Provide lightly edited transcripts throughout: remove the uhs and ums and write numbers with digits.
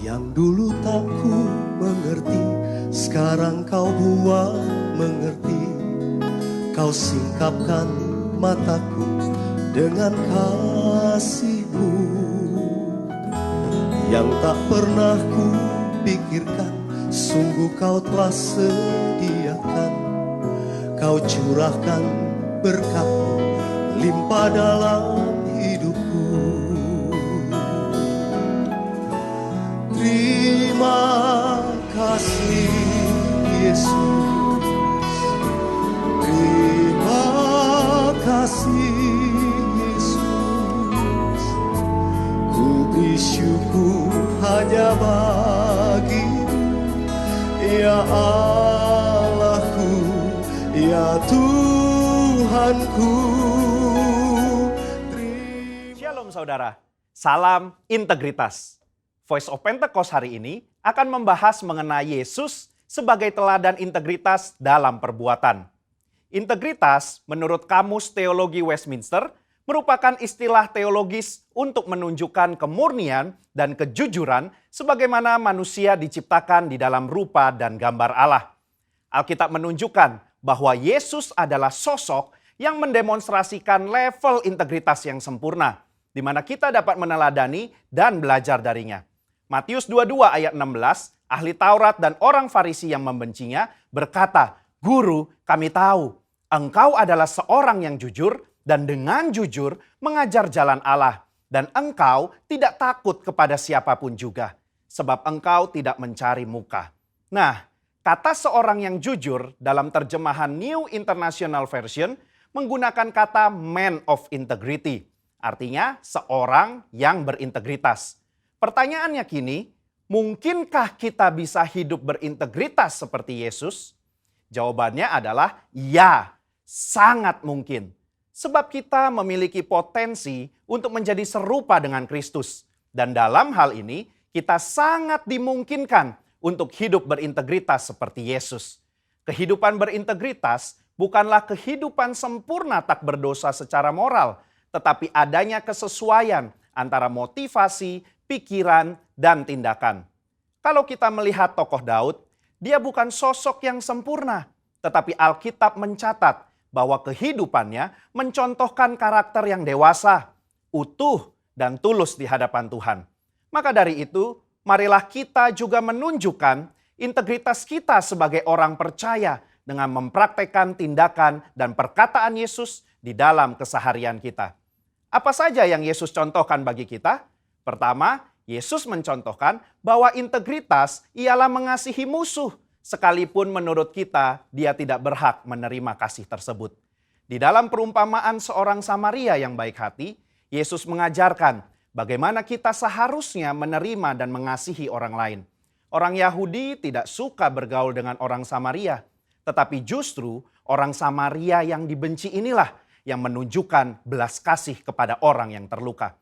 Yang dulu tak ku mengerti, sekarang kau buat mengerti. Kau singkapkan mataku dengan kasih-Mu. Yang tak pernah ku pikirkan, sungguh kau telah sediakan. Kau curahkan berkat-Mu limpah dalam hidupku. Terima kasih Yesus, terima kasih Yesus. Ku beri syukur hanya bagi-Mu, ya Allahku, ya Tuhanku. Shalom saudara, salam integritas. Voice of Pentecost hari ini akan membahas mengenai Yesus sebagai teladan integritas dalam perbuatan. Integritas menurut Kamus Teologi Westminster merupakan istilah teologis untuk menunjukkan kemurnian dan kejujuran sebagaimana manusia diciptakan di dalam rupa dan gambar Allah. Alkitab menunjukkan bahwa Yesus adalah sosok yang mendemonstrasikan level integritas yang sempurna, di mana kita dapat meneladani dan belajar darinya. Matius 22 ayat 16, ahli Taurat dan orang Farisi yang membencinya berkata, "Guru, kami tahu, engkau adalah seorang yang jujur dan dengan jujur mengajar jalan Allah, dan engkau tidak takut kepada siapapun juga, sebab engkau tidak mencari muka." Nah, kata seorang yang jujur dalam terjemahan New International Version menggunakan kata man of integrity, artinya seorang yang berintegritas. Pertanyaannya kini, mungkinkah kita bisa hidup berintegritas seperti Yesus? Jawabannya adalah ya, sangat mungkin. Sebab kita memiliki potensi untuk menjadi serupa dengan Kristus. Dan dalam hal ini, kita sangat dimungkinkan untuk hidup berintegritas seperti Yesus. Kehidupan berintegritas bukanlah kehidupan sempurna tak berdosa secara moral, tetapi adanya kesesuaian antara motivasi, pikiran, dan tindakan. Kalau kita melihat tokoh Daud, dia bukan sosok yang sempurna, tetapi Alkitab mencatat bahwa kehidupannya mencontohkan karakter yang dewasa, utuh, dan tulus di hadapan Tuhan. Maka dari itu, marilah kita juga menunjukkan integritas kita sebagai orang percaya dengan mempraktekkan tindakan dan perkataan Yesus di dalam keseharian kita. Apa saja yang Yesus contohkan bagi kita? Pertama, Yesus mencontohkan bahwa integritas ialah mengasihi musuh, sekalipun menurut kita dia tidak berhak menerima kasih tersebut. Di dalam perumpamaan seorang Samaria yang baik hati, Yesus mengajarkan bagaimana kita seharusnya menerima dan mengasihi orang lain. Orang Yahudi tidak suka bergaul dengan orang Samaria, tetapi justru orang Samaria yang dibenci inilah yang menunjukkan belas kasih kepada orang yang terluka.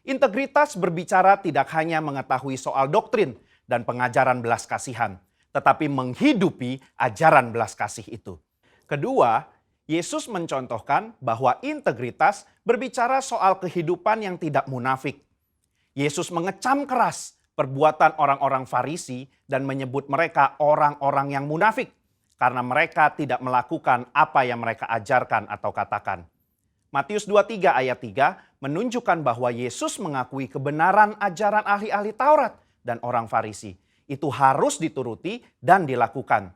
Integritas berbicara tidak hanya mengetahui soal doktrin dan pengajaran belas kasihan, tetapi menghidupi ajaran belas kasih itu. Kedua, Yesus mencontohkan bahwa integritas berbicara soal kehidupan yang tidak munafik. Yesus mengecam keras perbuatan orang-orang Farisi dan menyebut mereka orang-orang yang munafik karena mereka tidak melakukan apa yang mereka ajarkan atau katakan. Matius 23 ayat 3 menunjukkan bahwa Yesus mengakui kebenaran ajaran ahli-ahli Taurat dan orang Farisi. Itu harus dituruti dan dilakukan.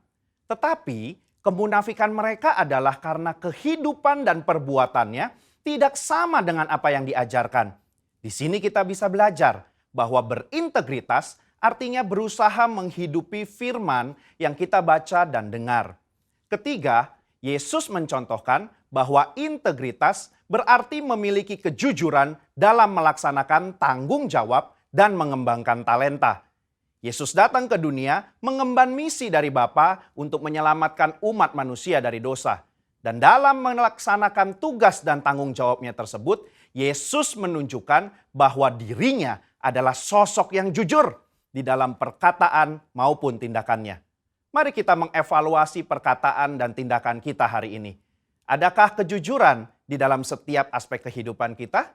Tetapi kemunafikan mereka adalah karena kehidupan dan perbuatannya tidak sama dengan apa yang diajarkan. Di sini kita bisa belajar bahwa berintegritas artinya berusaha menghidupi firman yang kita baca dan dengar. Ketiga, Yesus mencontohkan bahwa integritas berarti memiliki kejujuran dalam melaksanakan tanggung jawab dan mengembangkan talenta. Yesus datang ke dunia mengemban misi dari Bapa untuk menyelamatkan umat manusia dari dosa. Dan dalam melaksanakan tugas dan tanggung jawabnya tersebut, Yesus menunjukkan bahwa dirinya adalah sosok yang jujur di dalam perkataan maupun tindakannya. Mari kita mengevaluasi perkataan dan tindakan kita hari ini. Adakah kejujuran di dalam setiap aspek kehidupan kita?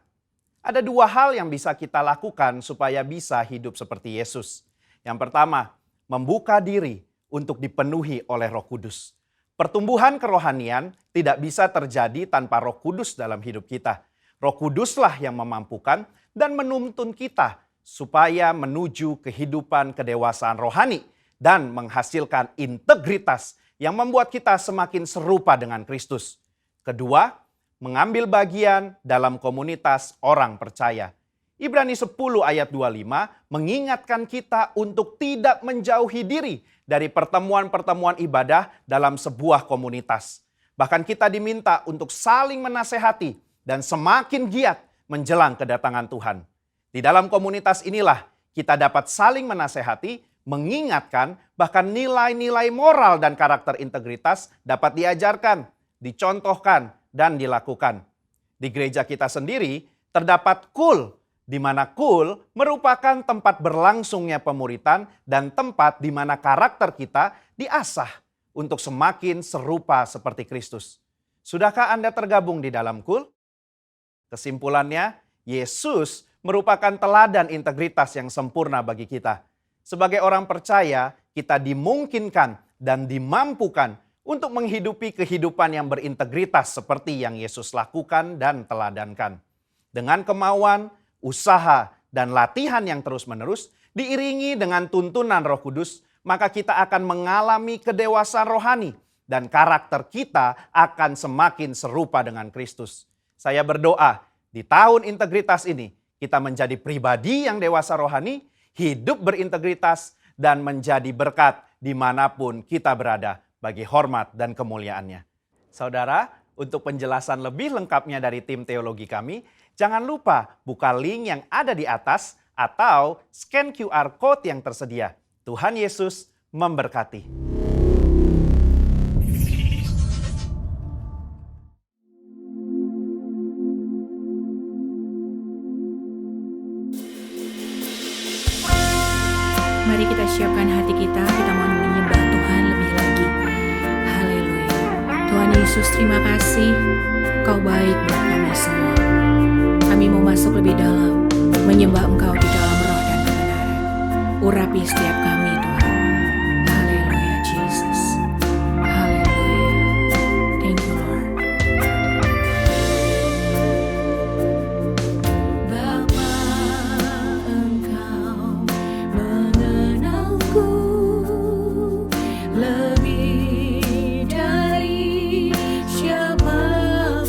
Ada dua hal yang bisa kita lakukan supaya bisa hidup seperti Yesus. Yang pertama, membuka diri untuk dipenuhi oleh Roh Kudus. Pertumbuhan kerohanian tidak bisa terjadi tanpa Roh Kudus dalam hidup kita. Roh Kuduslah yang memampukan dan menuntun kita supaya menuju kehidupan kedewasaan rohani dan menghasilkan integritas yang membuat kita semakin serupa dengan Kristus. Kedua, mengambil bagian dalam komunitas orang percaya. Ibrani 10 ayat 25 mengingatkan kita untuk tidak menjauhi diri dari pertemuan-pertemuan ibadah dalam sebuah komunitas. Bahkan kita diminta untuk saling menasehati dan semakin giat menjelang kedatangan Tuhan. Di dalam komunitas inilah kita dapat saling menasehati, mengingatkan, bahkan nilai-nilai moral dan karakter integritas dapat diajarkan, dicontohkan, dan dilakukan. Di gereja kita sendiri terdapat KUL, di mana KUL merupakan tempat berlangsungnya pemuritan dan tempat di mana karakter kita diasah untuk semakin serupa seperti Kristus. Sudahkah Anda tergabung di dalam KUL? Kesimpulannya, Yesus merupakan teladan integritas yang sempurna bagi kita. Sebagai orang percaya, kita dimungkinkan dan dimampukan untuk menghidupi kehidupan yang berintegritas seperti yang Yesus lakukan dan teladankan. Dengan kemauan, usaha, dan latihan yang terus-menerus, diiringi dengan tuntunan Roh Kudus, maka kita akan mengalami kedewasaan rohani dan karakter kita akan semakin serupa dengan Kristus. Saya berdoa di tahun integritas ini, kita menjadi pribadi yang dewasa rohani, hidup berintegritas, dan menjadi berkat dimanapun kita berada bagi hormat dan kemuliaannya. Saudara, untuk penjelasan lebih lengkapnya dari tim teologi kami, jangan lupa buka link yang ada di atas atau scan QR Code yang tersedia. Tuhan Yesus memberkati. Mari kita siapkan hati kita mau menyembah Tuhan lebih lagi. Haleluya. Tuhan Yesus, terima kasih. Kau baik buat kami semua. Kami mau masuk lebih dalam, menyembah Engkau di dalam roh dan kebenaran. Urapi setiap kami, Tuhan. Haleluya, Jesus. Haleluya. Thank you, Lord. Bapa, Engkau mengenalku lebih dari siapapun.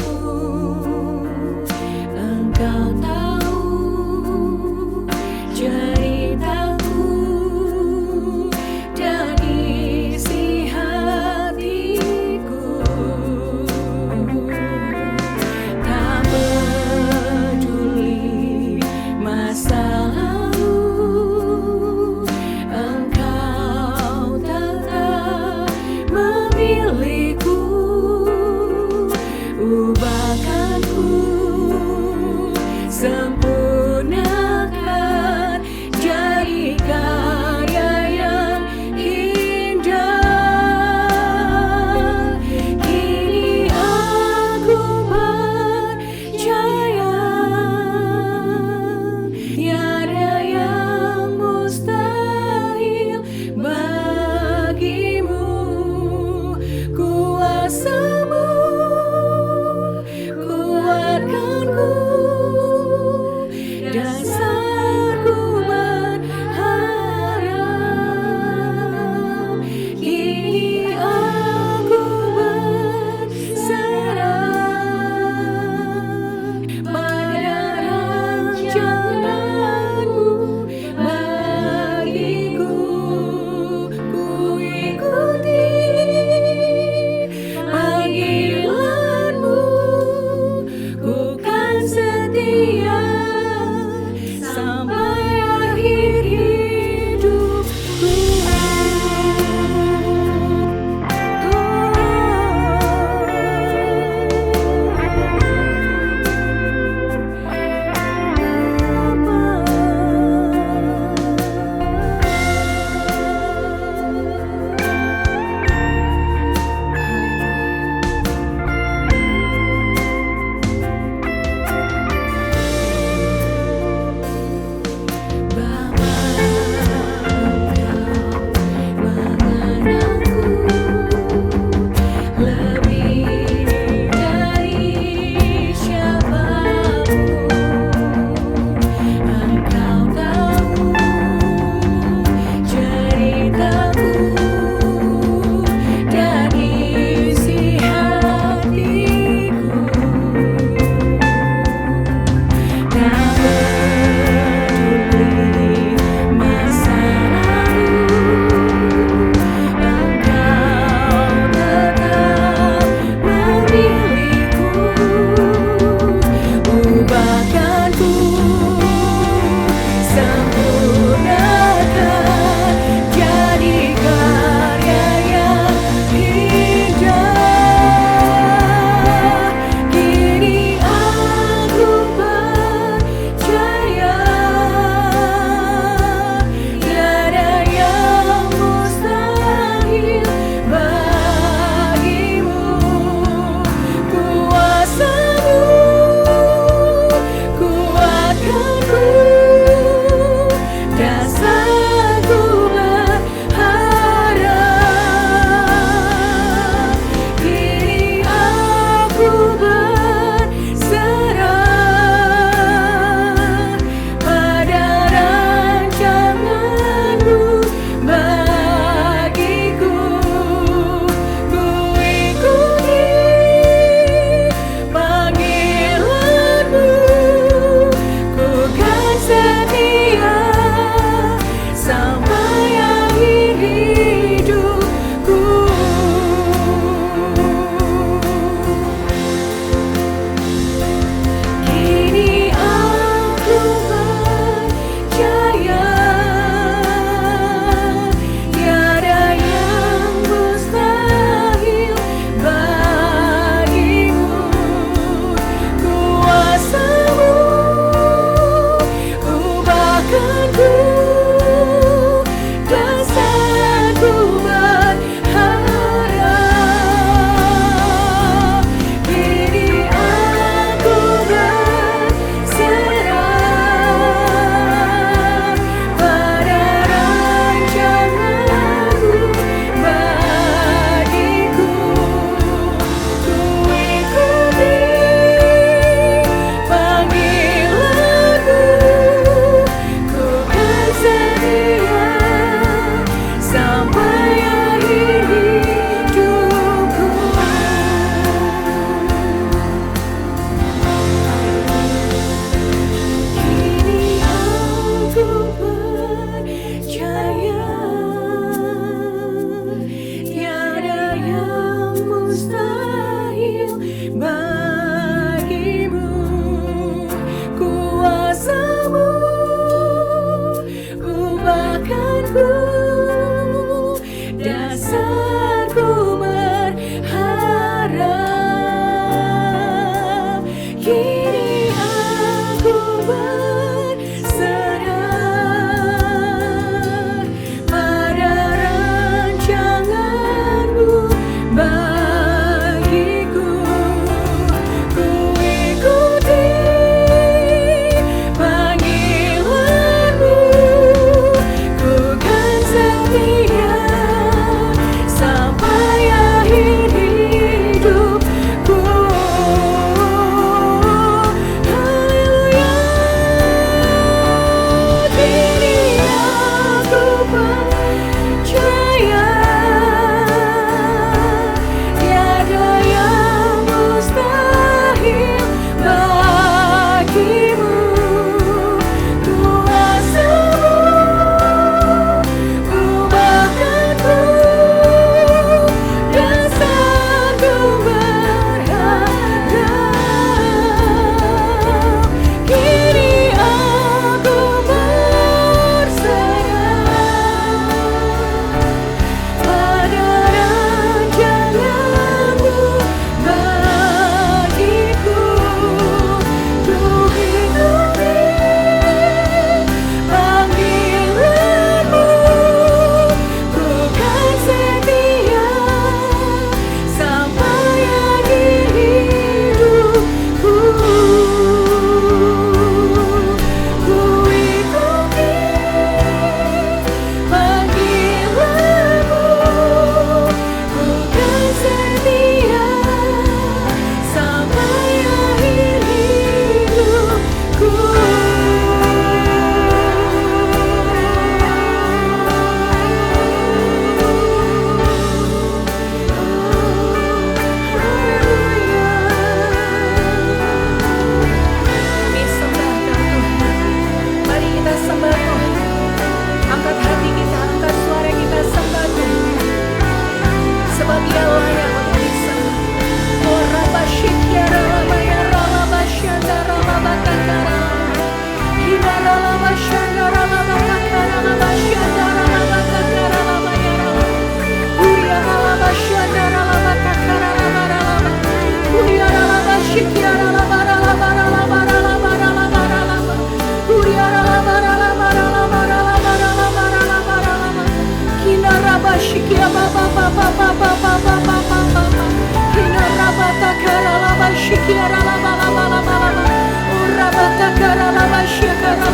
Engkau tahu ceritaku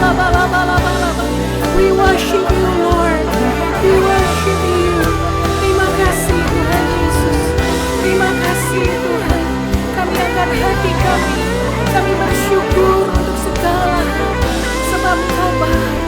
We worship you, Lord. We worship you. Terima kasih Tuhan Yesus. Terima kasih Tuhan. Kami angkat hati kami. Kami bersyukur untuk segala hal. Sebab Engkau baik.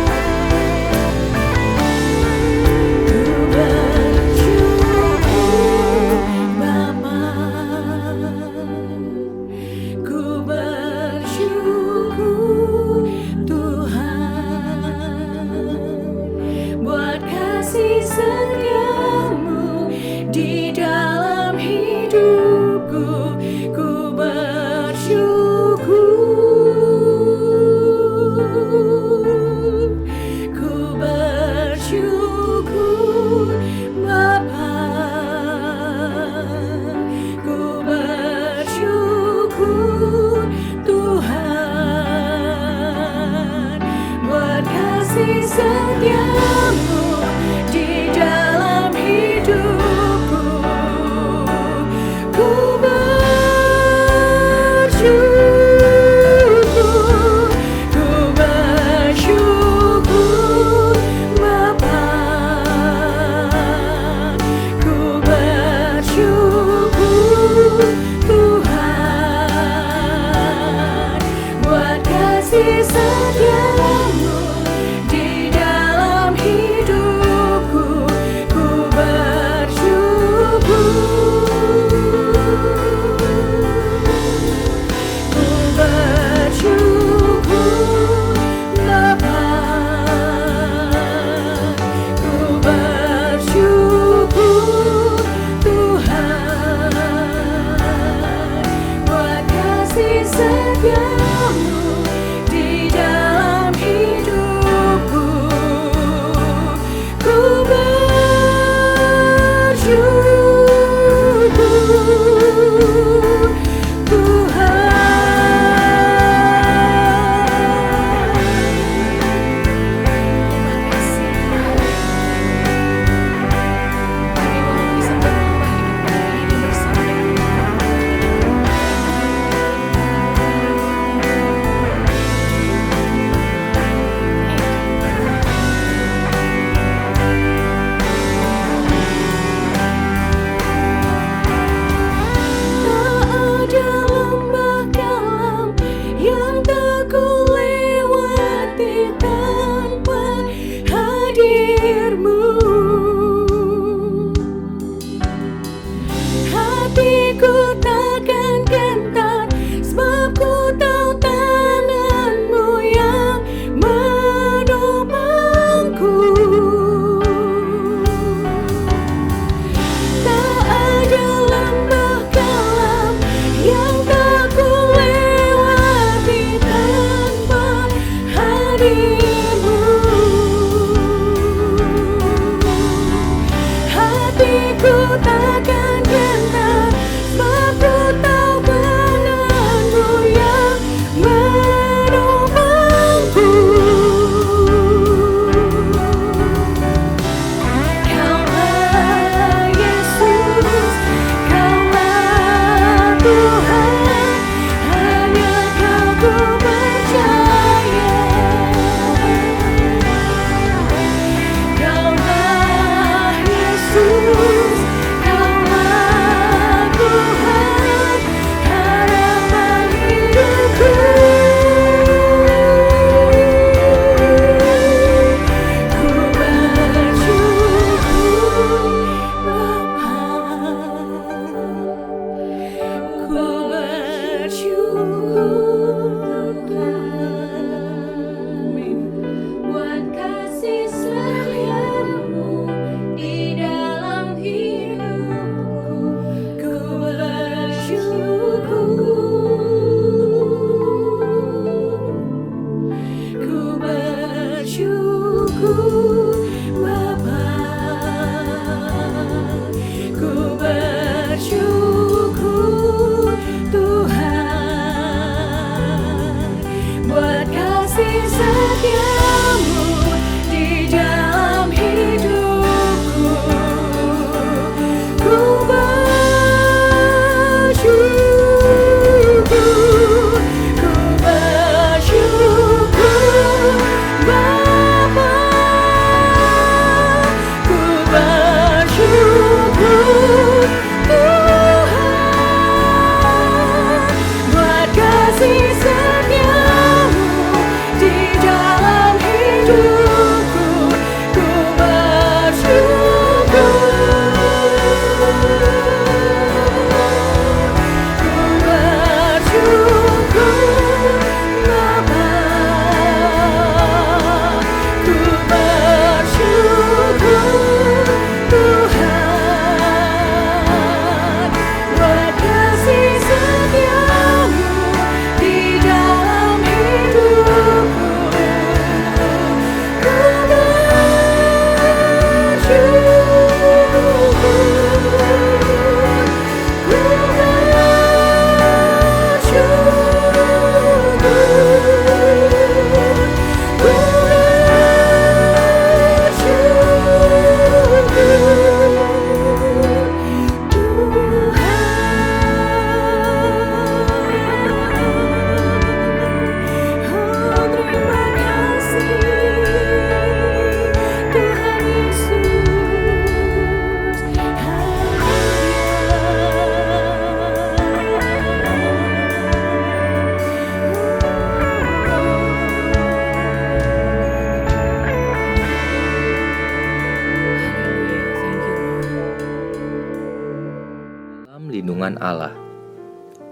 firman Allah.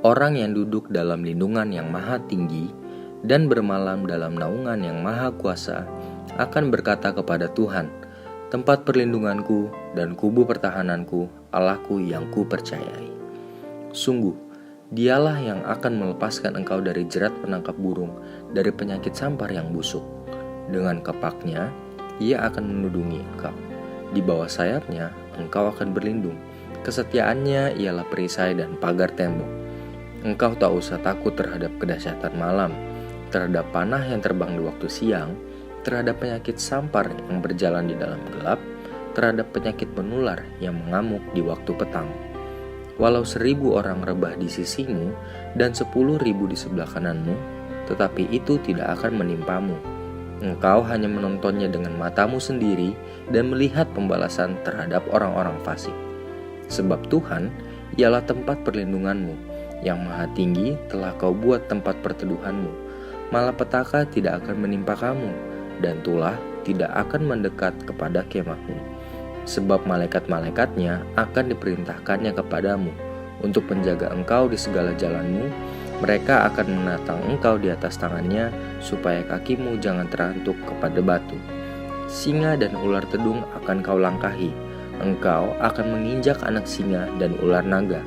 Orang yang duduk dalam lindungan yang maha tinggi dan bermalam dalam naungan yang maha kuasa akan berkata kepada Tuhan, tempat perlindunganku dan kubu pertahananku, Allahku yang ku percayai. Sungguh, Dialah yang akan melepaskan engkau dari jerat penangkap burung, dari penyakit sampar yang busuk. Dengan kepaknya, Ia akan menudungi engkau. Di bawah sayapnya, engkau akan berlindung. Kesetiaannya ialah perisai dan pagar tembok. Engkau tak usah takut terhadap kedahsyatan malam, terhadap panah yang terbang di waktu siang, terhadap penyakit sampar yang berjalan di dalam gelap, terhadap penyakit menular yang mengamuk di waktu petang. Walau 1.000 orang rebah di sisimu dan 10.000 di sebelah kananmu, tetapi itu tidak akan menimpamu. Engkau hanya menontonnya dengan matamu sendiri dan melihat pembalasan terhadap orang-orang fasik. Sebab Tuhan ialah tempat perlindunganmu, yang maha tinggi telah kau buat tempat perteduhanmu. Malapetaka tidak akan menimpa kamu, dan tulah tidak akan mendekat kepada kemahmu. Sebab malaikat-malaikatnya akan diperintahkannya kepadamu untuk menjaga engkau di segala jalanmu. Mereka akan menatang engkau di atas tangannya, supaya kakimu jangan terantuk kepada batu. Singa dan ular tedung akan kau langkahi. Engkau akan menginjak anak singa dan ular naga.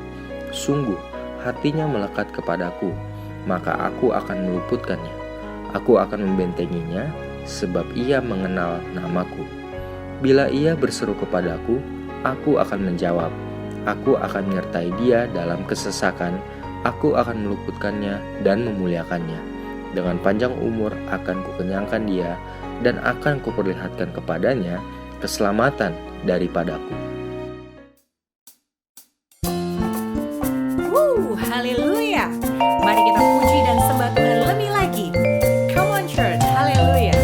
Sungguh, hatinya melekat kepadaku, maka aku akan meluputkannya. Aku akan membentenginya, sebab ia mengenal namaku. Bila ia berseru kepadaku, aku akan menjawab. Aku akan menyertai dia dalam kesesakan. Aku akan meluputkannya dan memuliakannya. Dengan panjang umur akan kukenyangkan dia, dan akan kuperlihatkan kepadanya keselamatan daripadaku. Haleluya. Mari kita puji dan sembah Tuhan lebih lagi. Come on church, haleluya.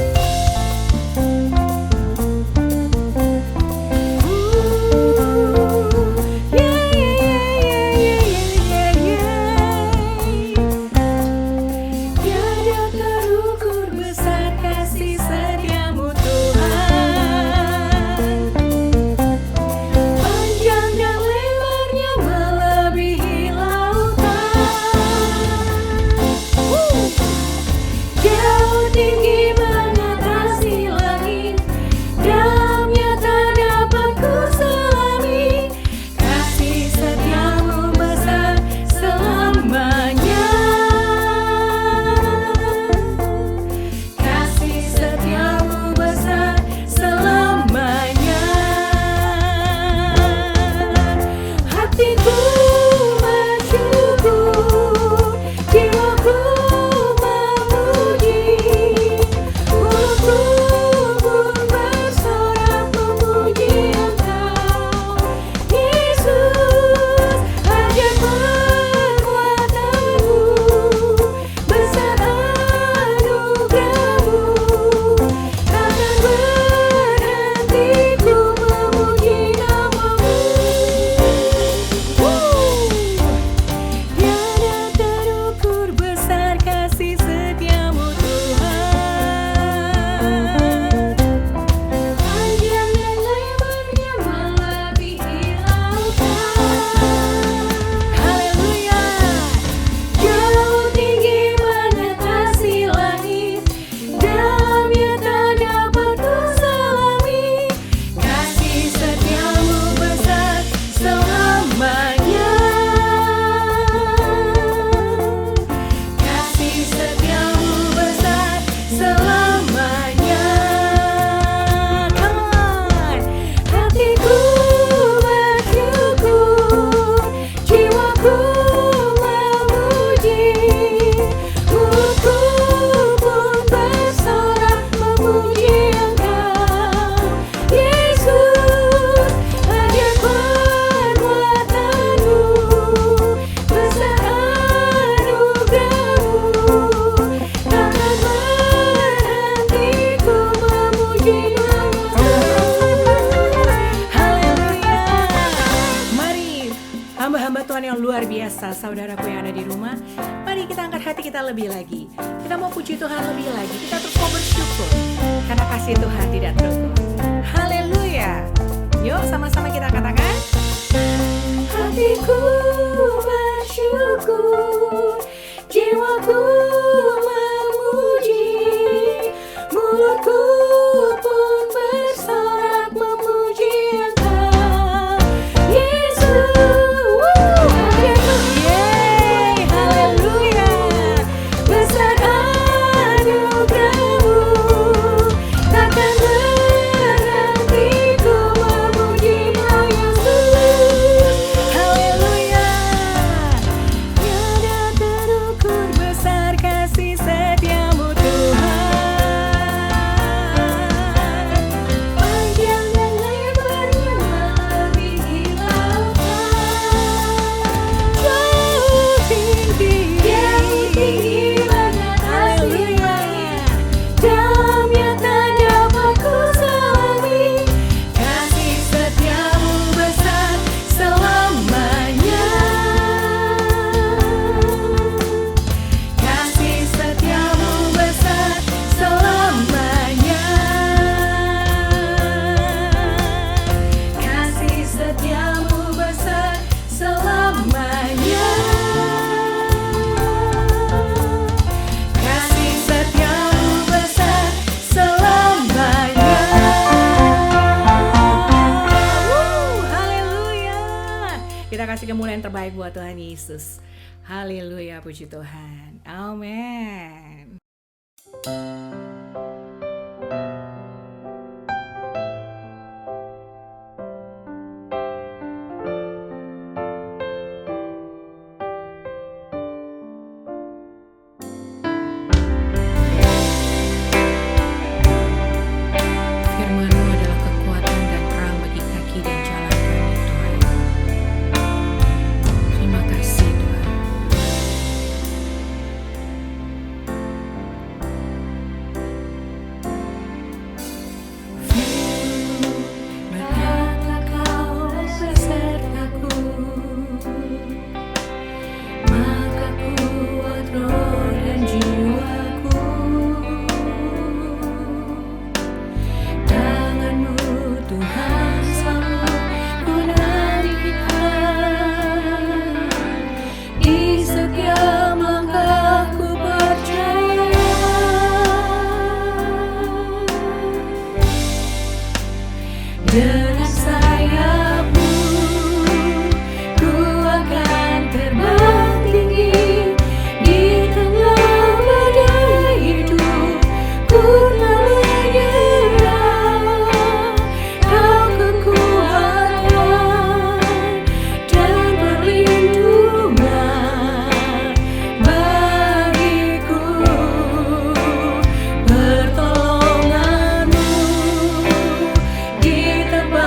Hamba-hamba Tuhan yang luar biasa, saudaraku yang ada di rumah, mari kita angkat hati kita lebih lagi. Kita mau puji Tuhan lebih lagi, kita terus mau bersyukur karena kasih Tuhan tidak terukur. Haleluya. Yuk sama-sama kita katakan, hatiku bersyukur, jiwaku memuji, mulutku pun bersorak memuji Engkau, Yesus. Yeay, haleluya. Besar anugerah-Mu, takkan berhenti ku memuji-Mu, Yesus. Haleluya. Tiada terukur besar kasih setia-Mu, Tuhan. Panjang dan lebarnya melebihi lautan, jauh tinggi banget, haleluya. Damnya tak dapat ku selami, kasih setia-Mu besar selamanya. Kasih setia-Mu besar selamanya. Kasih setia-Mu besar selamanya. Kasih setia-Mu besar selamanya. Haleluya. Kita kasih kemuliaan terbaik buat Tuhan Yesus. Haleluya, puji Tuhan. Amin. Firman-Mu adalah kekuatan dan terang bagi kaki dan jalan kami, Tuhan. Terima kasih, Tuhan. Berkata Kau besertaku, maka kuat roh dan jiwaku. Tangan-Mu Tuhan selalu ku naikkan, di setiap langkahku percaya. Dengan sayap-Mu ku akan terbang tinggi, di tengah badai hidup ku tak menyerah. Kau kekuatan dan perlindungan bagiku, pertolongan-Mu di tempat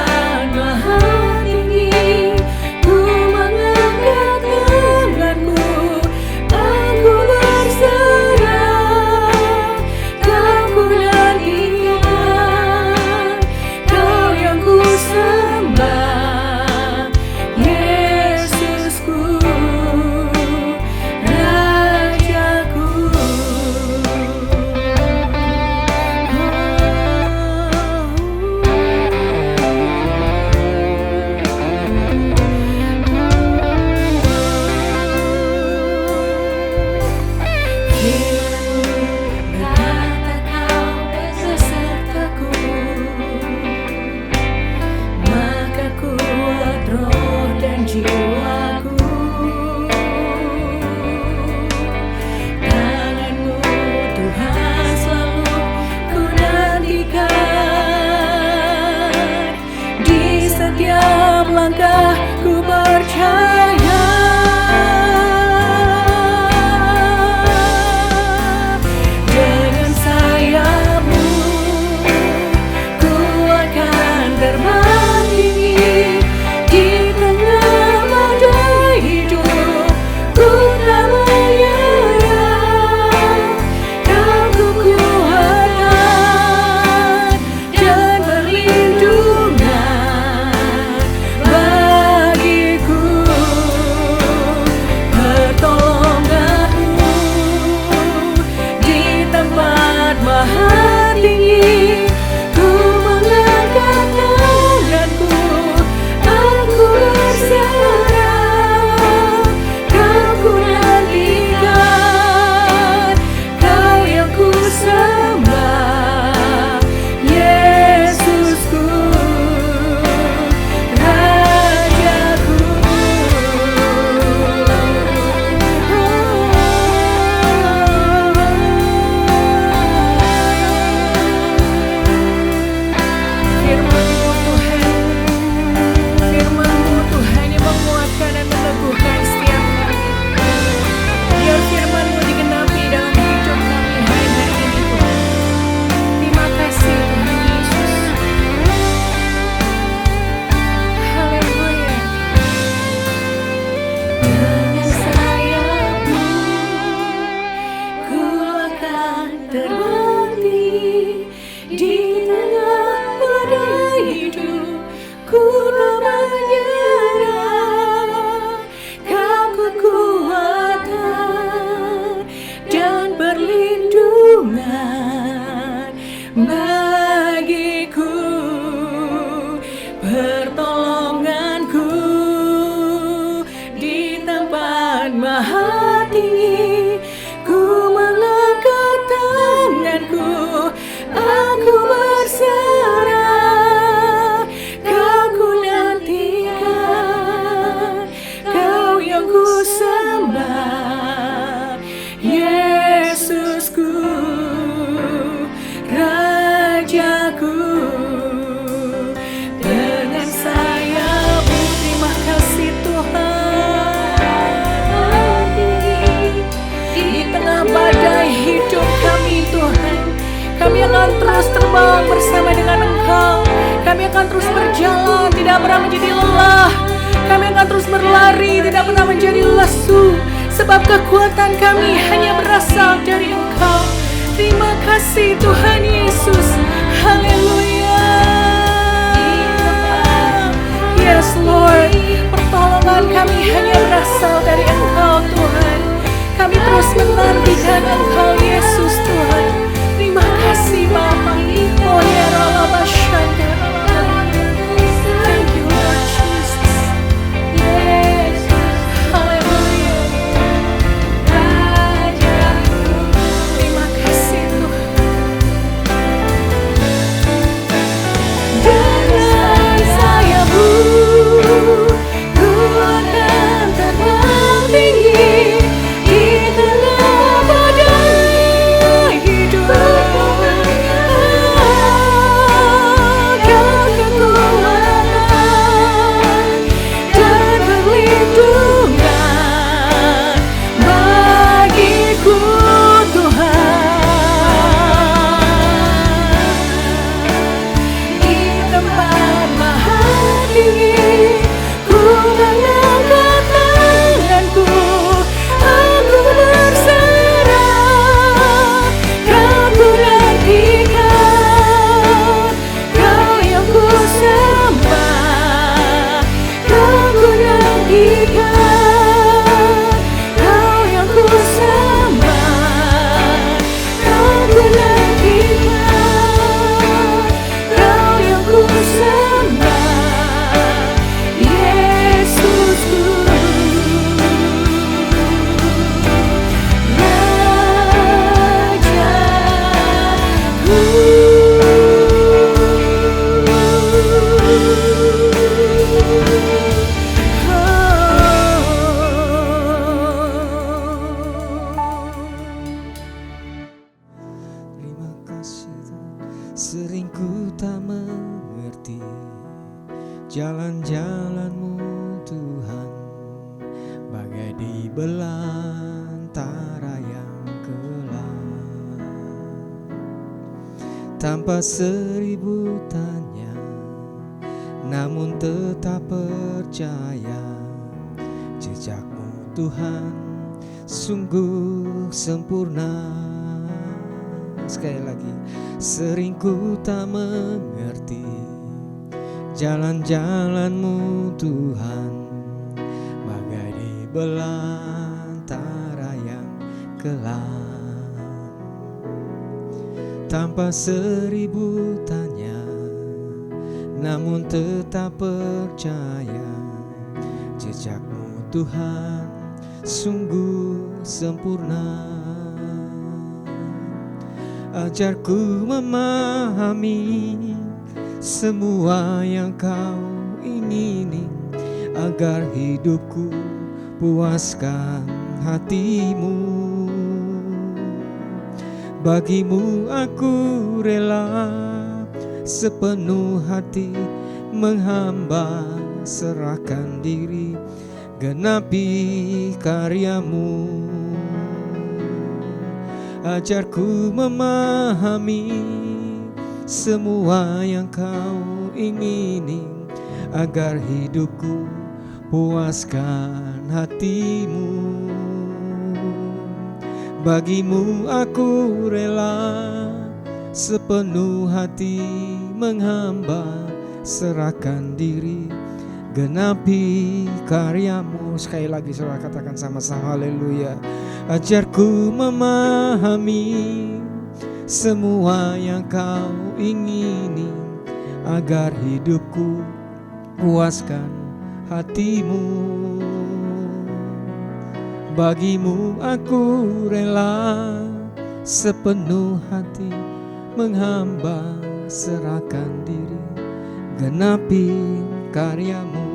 terus terbang bersama dengan Engkau. Kami akan terus berjalan, tidak pernah menjadi lelah. Kami akan terus berlari, tidak pernah menjadi lesu. Sebab kekuatan kami hanya berasal dari Engkau. Terima kasih Tuhan Yesus. Haleluya. Yes Lord, pertolongan kami hanya berasal dari Engkau Tuhan. Kami terus menantikan Engkau Yesus Tuhan. Terima kasih Bapa. Oh ya Rama Shanda. Thank you Lord Jesus. Yes. Haleluya. Terima kasih Tuhan. Dengan sayapmu ku akan terbang tinggi di tengah badai hidup. Kau kekuatan dan perlindungan bagiku Tuhan. Di tempat maha tinggi ku mengangkat tanganku, aku berserah. Kau ku nantikan, Kau yang ku sembah. Kau ku nantikan, Kau yang ku sembah. Kau ku nantikan, Kau yang ku sembah. Yesusku, Terima kasih Tuhan. Sering ku tak mengerti jalan-jalan-Mu Tuhan, bagai di belantara yang gelap. Tanpa seribu tanya, namun tetap percaya jejak-Mu Tuhan sungguh sempurna. Sekali lagi, sering ku tak mengerti jalan-jalan-Mu Tuhan, bagai di belantara yang gelap. Tanpa seribu tanya, namun tetap percaya jejak-Mu Tuhan sungguh sempurna. Ajarku memahami semua yang Kau ingini, agar hidupku puaskan hati-Mu. Bagimu aku rela sepenuh hati menghamba, serahkan diri, genapi karya-Mu. Ajarku memahami semua yang Kau ingini, agar hidupku puaskan hati-Mu. Bagimu aku rela sepenuh hati menghamba, serahkan diri, genapi karya-Mu. Sekali lagi saudara katakan sama-sama, haleluya. Ajarku memahami semua yang Kau ingini, agar hidupku puaskan hati-Mu. Bagimu aku rela sepenuh hati menghamba, serahkan diri, genapi karya-Mu.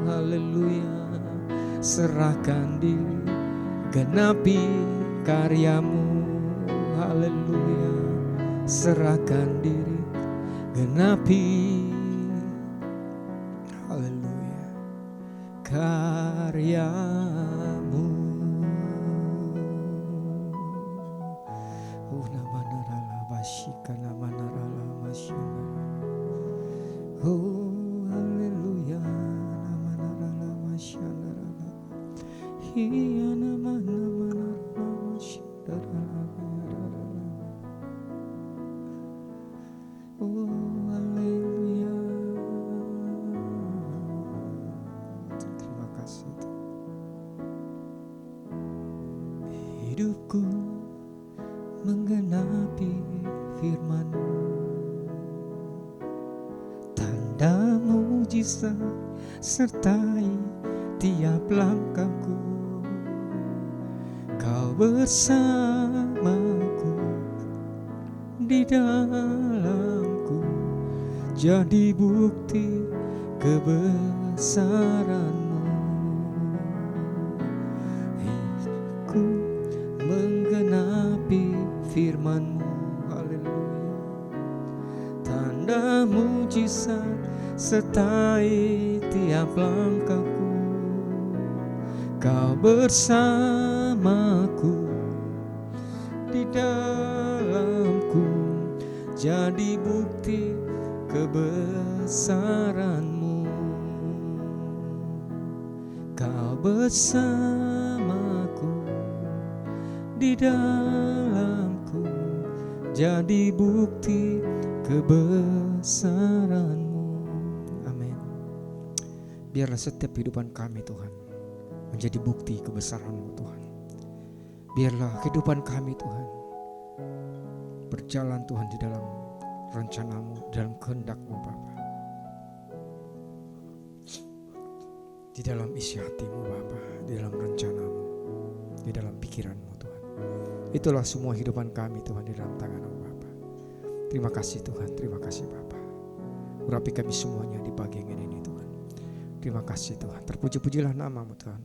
Haleluya. Serahkan diri, genapi karya-Mu. Haleluya. Serahkan diri, genapi, haleluya, karya-Mu. Una manera la bashika kana manarala masyana. Oh haleluya namanarala masyana. Hiya namanarala masyana. Oh haleluya. Terima kasih Tuhan. Hidupku menggenapi firman-Mu, tanda mujizat sertai tiap langkahku. Kau bersamaku di dalamku, jadi bukti kebesaran-Mu. Hidupku menggenapi firman-Mu, haleluya. Tanda mujizat sertai tiap langkahku. Kau bersamaku di dalamku, jadi bukti kebesaran-Mu. Kau bersamaku di dalamku, jadi bukti kebesaran-Mu. Amin. Biarlah setiap kehidupan kami Tuhan menjadi bukti kebesaran-Mu Tuhan. Biarlah kehidupan kami Tuhan berjalan Tuhan di dalam rencana-Mu, dalam kehendak-Mu Bapa, di dalam isi hati-Mu Bapa, di dalam rencana-Mu, di dalam pikiran-Mu Tuhan. Itulah semua kehidupan kami Tuhan di dalam tangan-Mu Bapa. Terima kasih Tuhan, terima kasih Bapa. Urapi kami semuanya di pagi yang ini Tuhan. Terima kasih Tuhan, terpuji-pujilah nama-Mu Tuhan.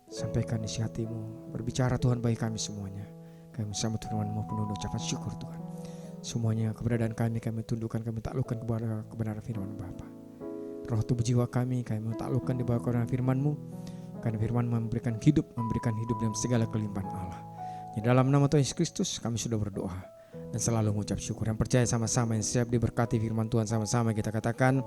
Sampaikan isi hati-Mu, berbicara Tuhan bagi kami semuanya. Kami bersama firman-Mu penuh ucapan syukur Tuhan. Semuanya keberadaan kami tundukkan, kami taklukkan kepada kebenaran firman Bapa. Roh tubuh jiwa kami taklukkan di bawah kebenaran firman-Mu. Karena firman memberikan hidup dalam segala kelimpahan Allah. Di dalam nama Tuhan Yesus Kristus kami sudah berdoa dan selalu mengucap syukur. Yang percaya sama-sama, yang siap diberkati firman Tuhan sama-sama kita katakan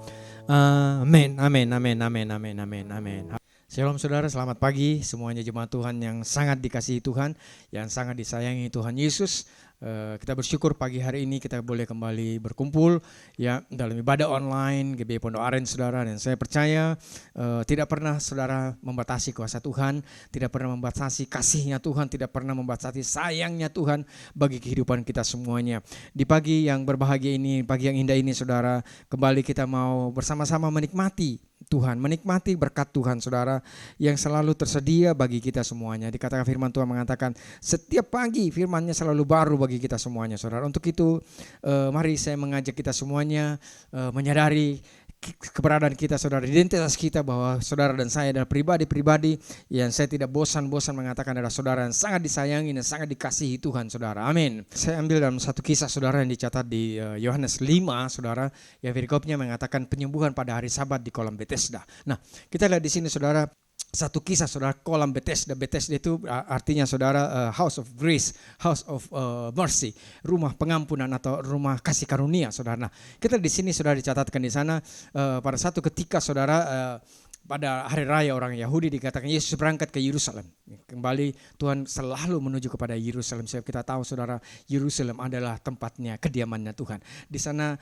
amin, amin, amin, amin, amin, amin, amin. Shalom saudara, selamat pagi semuanya jemaat Tuhan yang sangat dikasihi Tuhan, yang sangat disayangi Tuhan Yesus. Kita bersyukur pagi hari ini kita boleh kembali berkumpul ya dalam ibadah online GBI Pondok Aren saudara, dan saya percaya tidak pernah saudara membatasi kuasa Tuhan, tidak pernah membatasi kasihnya Tuhan, tidak pernah membatasi sayangnya Tuhan bagi kehidupan kita semuanya. Di pagi yang berbahagia ini, pagi yang indah ini saudara, kembali kita mau bersama-sama menikmati Tuhan, menikmati berkat Tuhan saudara yang selalu tersedia bagi kita semuanya. Dikatakan firman Tuhan mengatakan setiap pagi firman-Nya selalu baru bagi kita semuanya saudara. Untuk itu mari saya mengajak kita semuanya menyadari keberadaan kita saudara, identitas kita bahwa saudara dan saya adalah pribadi-pribadi yang saya tidak bosan-bosan mengatakan adalah saudara yang sangat disayangi dan sangat dikasihi Tuhan saudara. Amin. Saya ambil dalam satu kisah saudara yang dicatat di Yohanes 5 saudara, yang perikopnya mengatakan penyembuhan pada hari Sabat di kolam Bethesda. Nah, kita lihat di sini saudara satu kisah saudara, kolam Bethesda. Bethesda itu artinya saudara house of grace, house of mercy, rumah pengampunan atau rumah kasih karunia saudara. Nah, kita di sini saudara dicatatkan di sana pada satu ketika saudara pada hari raya orang Yahudi dikatakan Yesus berangkat ke Yerusalem. Kembali Tuhan selalu menuju kepada Yerusalem. Sebab kita tahu saudara, Yerusalem adalah tempatnya, kediamannya Tuhan. Di sana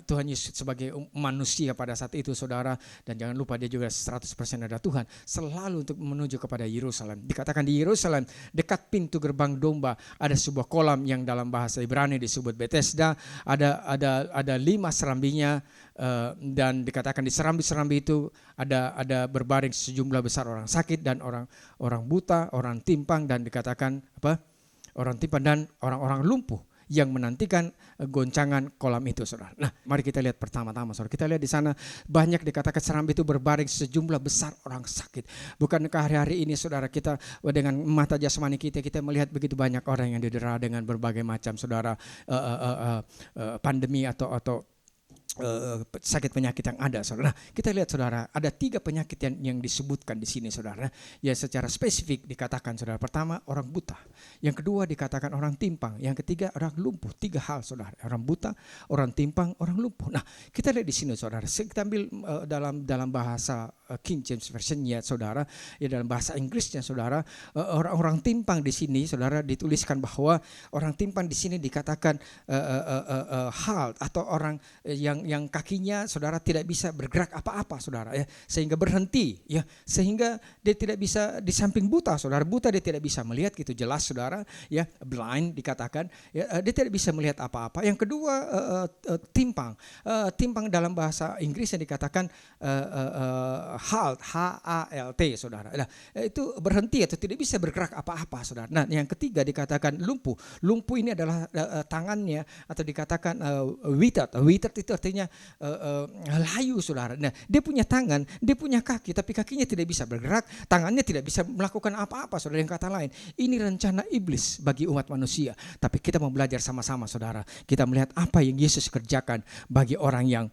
Tuhan Yesus sebagai manusia pada saat itu saudara, dan jangan lupa dia juga 100% adalah Tuhan, selalu untuk menuju kepada Yerusalem. Dikatakan di Yerusalem dekat pintu gerbang domba ada sebuah kolam yang dalam bahasa Ibrani disebut Bethesda. Ada 5 serambinya. Dan dikatakan di serambi-serambi itu ada berbaring sejumlah besar orang sakit dan orang buta, orang timpang, dan dikatakan orang timpang dan orang-orang lumpuh yang menantikan goncangan kolam itu saudara. Nah, mari kita lihat pertama-tama saudara. Kita lihat di sana banyak dikatakan serambi itu berbaring sejumlah besar orang sakit. Bukankah hari-hari ini saudara kita dengan mata jasmani kita melihat begitu banyak orang yang didera dengan berbagai macam saudara pandemi atau sakit penyakit yang ada, saudara. Nah, kita lihat, saudara, ada 3 penyakit yang disebutkan di sini, saudara. Ya, secara spesifik dikatakan, saudara. Pertama, orang buta. Yang kedua dikatakan orang timpang. Yang ketiga, orang lumpuh. 3 hal, saudara. Orang buta, orang timpang, orang lumpuh. Nah, kita lihat di sini, saudara. Kita ambil dalam bahasa King James Version-nya, saudara. Ya, dalam bahasa Inggrisnya, saudara. Orang timpang di sini, saudara, dituliskan bahwa orang timpang di sini dikatakan halt, atau orang yang kakinya, saudara, tidak bisa bergerak apa-apa, saudara, ya, sehingga berhenti, ya, sehingga dia tidak bisa. Di samping buta, saudara, buta, dia tidak bisa melihat, gitu jelas, saudara, ya, blind dikatakan, ya, dia tidak bisa melihat apa-apa. Yang kedua, timpang. Timpang dalam bahasa Inggrisnya dikatakan halt, HALT, saudara. Nah, itu berhenti atau tidak bisa bergerak apa-apa, saudara. Nah, yang ketiga dikatakan lumpuh. Lumpuh ini adalah tangannya, atau dikatakan withered itu artinya layu, saudara. Nah, dia punya tangan, dia punya kaki, tapi kakinya tidak bisa bergerak, tangannya tidak bisa melakukan apa-apa, saudara. Yang kata lain, ini rencana iblis bagi umat manusia. Tapi kita mau belajar sama-sama, saudara. Kita melihat apa yang Yesus kerjakan bagi orang yang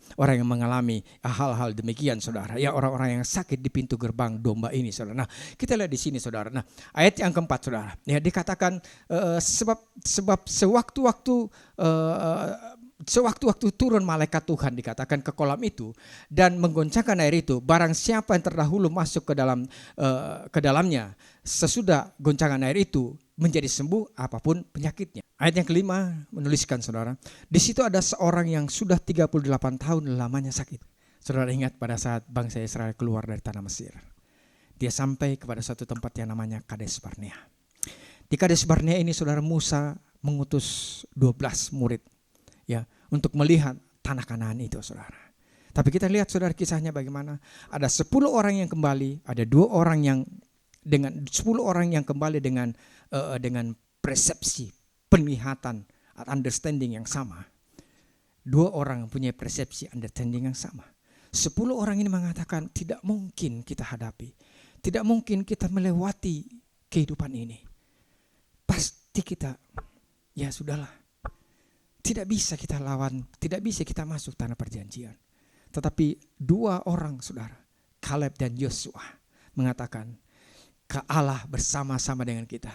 mengalami hal-hal demikian, saudara. Ya, orang-orang yang sakit di pintu gerbang domba ini, saudara. Nah, kita lihat di sini, saudara. Nah, ayat yang keempat, saudara. Ya, dikatakan sebab sewaktu-waktu turun malaikat Tuhan, dikatakan, ke kolam itu dan menggoncangkan air itu, barang siapa yang terdahulu masuk ke dalamnya sesudah goncangan air itu menjadi sembuh apapun penyakitnya. Ayat yang kelima menuliskan, saudara, di situ ada seorang yang sudah 38 tahun lamanya sakit. Saudara ingat pada saat bangsa Israel keluar dari tanah Mesir, dia sampai kepada suatu tempat yang namanya Kades Barnea. Di Kades Barnea ini, saudara, Musa mengutus 12 murid, ya, untuk melihat tanah Kanaan itu, saudara. Tapi kita lihat, saudara, kisahnya bagaimana. Ada 10 orang yang kembali, ada 10 orang yang kembali dengan persepsi, penglihatan, understanding yang sama. 2 orang punya persepsi, understanding yang sama. 10 orang ini mengatakan tidak mungkin kita hadapi, tidak mungkin kita melewati kehidupan ini. Pasti kita, ya sudahlah, tidak bisa kita lawan, tidak bisa kita masuk tanah perjanjian. Tetapi 2 orang, saudara, Kaleb dan Yosua, mengatakan, Allah bersama-sama dengan kita.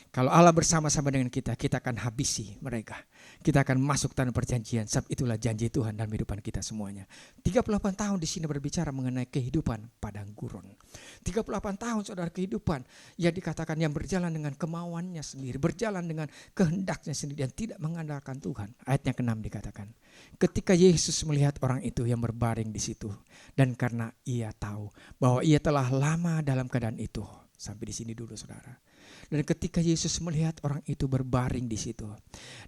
Kalau Allah bersama-sama dengan kita, kita akan habisi mereka. Kita akan masuk tanah perjanjian. Sebab itulah janji Tuhan dalam kehidupan kita semuanya. 38 tahun di sini berbicara mengenai kehidupan padang gurun. 38 tahun, saudara, kehidupan yang dikatakan yang berjalan dengan kemauannya sendiri, berjalan dengan kehendaknya sendiri dan tidak mengandalkan Tuhan. Ayatnya ke-6 dikatakan, ketika Yesus melihat orang itu yang berbaring di situ, dan karena ia tahu bahwa ia telah lama dalam keadaan itu. Sampai di sini dulu, saudara. Dan ketika Yesus melihat orang itu berbaring di situ,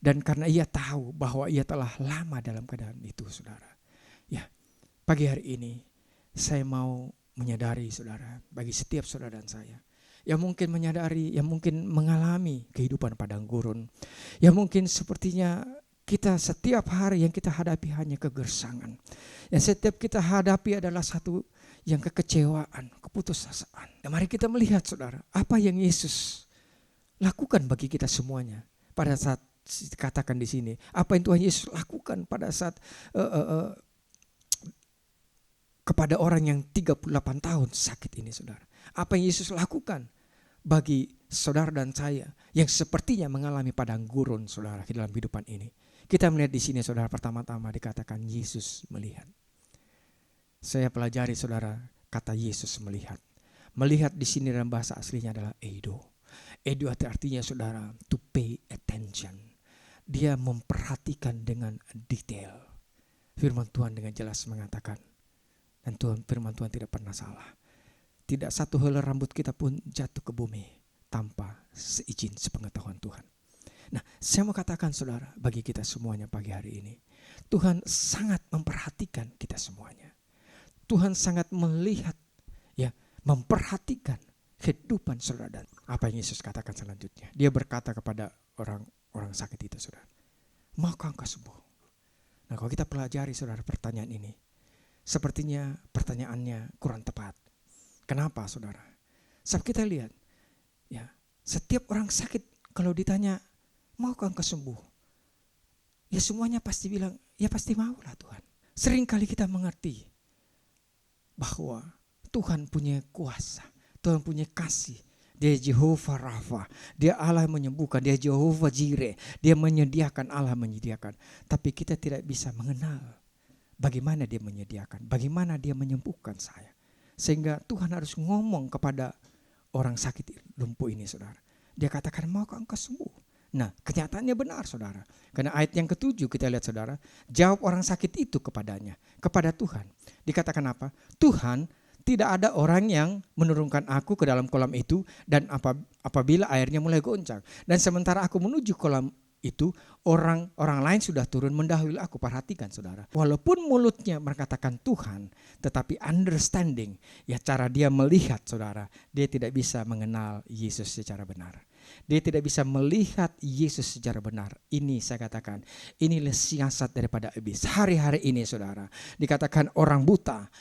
dan karena ia tahu bahwa ia telah lama dalam keadaan itu, saudara. Ya, pagi hari ini saya mau menyadari, saudara, bagi setiap saudara dan saya yang mungkin menyadari, yang mungkin mengalami kehidupan padang gurun, yang mungkin sepertinya kita setiap hari yang kita hadapi hanya kegersangan, yang setiap kita hadapi adalah satu yang kekecewaan, keputusasaan. Dan mari kita melihat, saudara, apa yang Yesus lakukan bagi kita semuanya pada saat dikatakan di sini. Apa yang Tuhan Yesus lakukan pada saat kepada orang yang 38 tahun sakit ini, saudara. Apa yang Yesus lakukan bagi saudara dan saya yang sepertinya mengalami padang gurun, saudara, di dalam kehidupan ini. Kita melihat di sini, saudara, pertama-tama dikatakan Yesus melihat. Saya pelajari, saudara, kata Yesus melihat. Melihat di sini dalam bahasa aslinya adalah eido. Eido artinya, saudara, to pay attention. Dia memperhatikan dengan detail. Firman Tuhan dengan jelas mengatakan, dan firman Tuhan tidak pernah salah. Tidak satu helai rambut kita pun jatuh ke bumi tanpa seizin sepengetahuan Tuhan. Nah, saya mau katakan, saudara, bagi kita semuanya pagi hari ini, Tuhan sangat memperhatikan kita semuanya. Tuhan sangat melihat, ya, memperhatikan kehidupan saudara. Dan apa yang Yesus katakan selanjutnya? Dia berkata kepada orang sakit itu, saudara, maukah engkau sembuh? Nah, kalau kita pelajari, saudara, pertanyaan ini, sepertinya pertanyaannya kurang tepat. Kenapa, saudara? Sebab kita lihat, ya, setiap orang sakit kalau ditanya, maukah engkau sembuh? Ya semuanya pasti bilang, ya pasti maulah Tuhan. Seringkali kita mengerti bahwa Tuhan punya kuasa, Tuhan punya kasih. Dia Jehovah Rafa, dia Allah yang menyembuhkan, dia Jehovah Jireh, dia menyediakan, Allah menyediakan. Tapi kita tidak bisa mengenal bagaimana dia menyediakan, bagaimana dia menyembuhkan saya. Sehingga Tuhan harus ngomong kepada orang sakit lumpuh ini, saudara. Dia katakan, maukah engkau sembuh? Nah, kenyataannya benar, saudara. Karena ayat yang ke-7 kita lihat, saudara. Jawab orang sakit itu kepadanya, kepada Tuhan. Dikatakan apa? Tuhan, tidak ada orang yang menurunkan aku ke dalam kolam itu dan apabila airnya mulai goncang. Dan sementara aku menuju kolam itu, orang lain sudah turun mendahului aku. Perhatikan, saudara. Walaupun mulutnya mengatakan Tuhan, tetapi understanding, ya cara dia melihat, saudara, dia tidak bisa mengenal Yesus secara benar. Dia tidak bisa melihat Yesus secara benar. Ini saya katakan, inilah siasat daripada iblis. Hari-hari ini, saudara, dikatakan orang buta,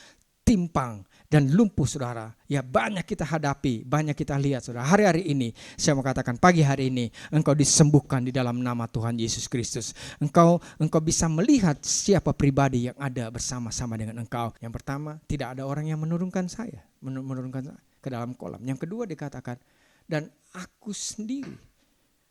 timpang dan lumpuh, saudara. Ya, banyak kita hadapi, banyak kita lihat, saudara. Hari-hari ini saya mau katakan, pagi hari ini engkau disembuhkan di dalam nama Tuhan Yesus Kristus. Engkau bisa melihat siapa pribadi yang ada bersama-sama dengan engkau. Yang pertama, tidak ada orang yang menurunkan saya ke dalam kolam. Yang kedua dikatakan, dan aku sendiri,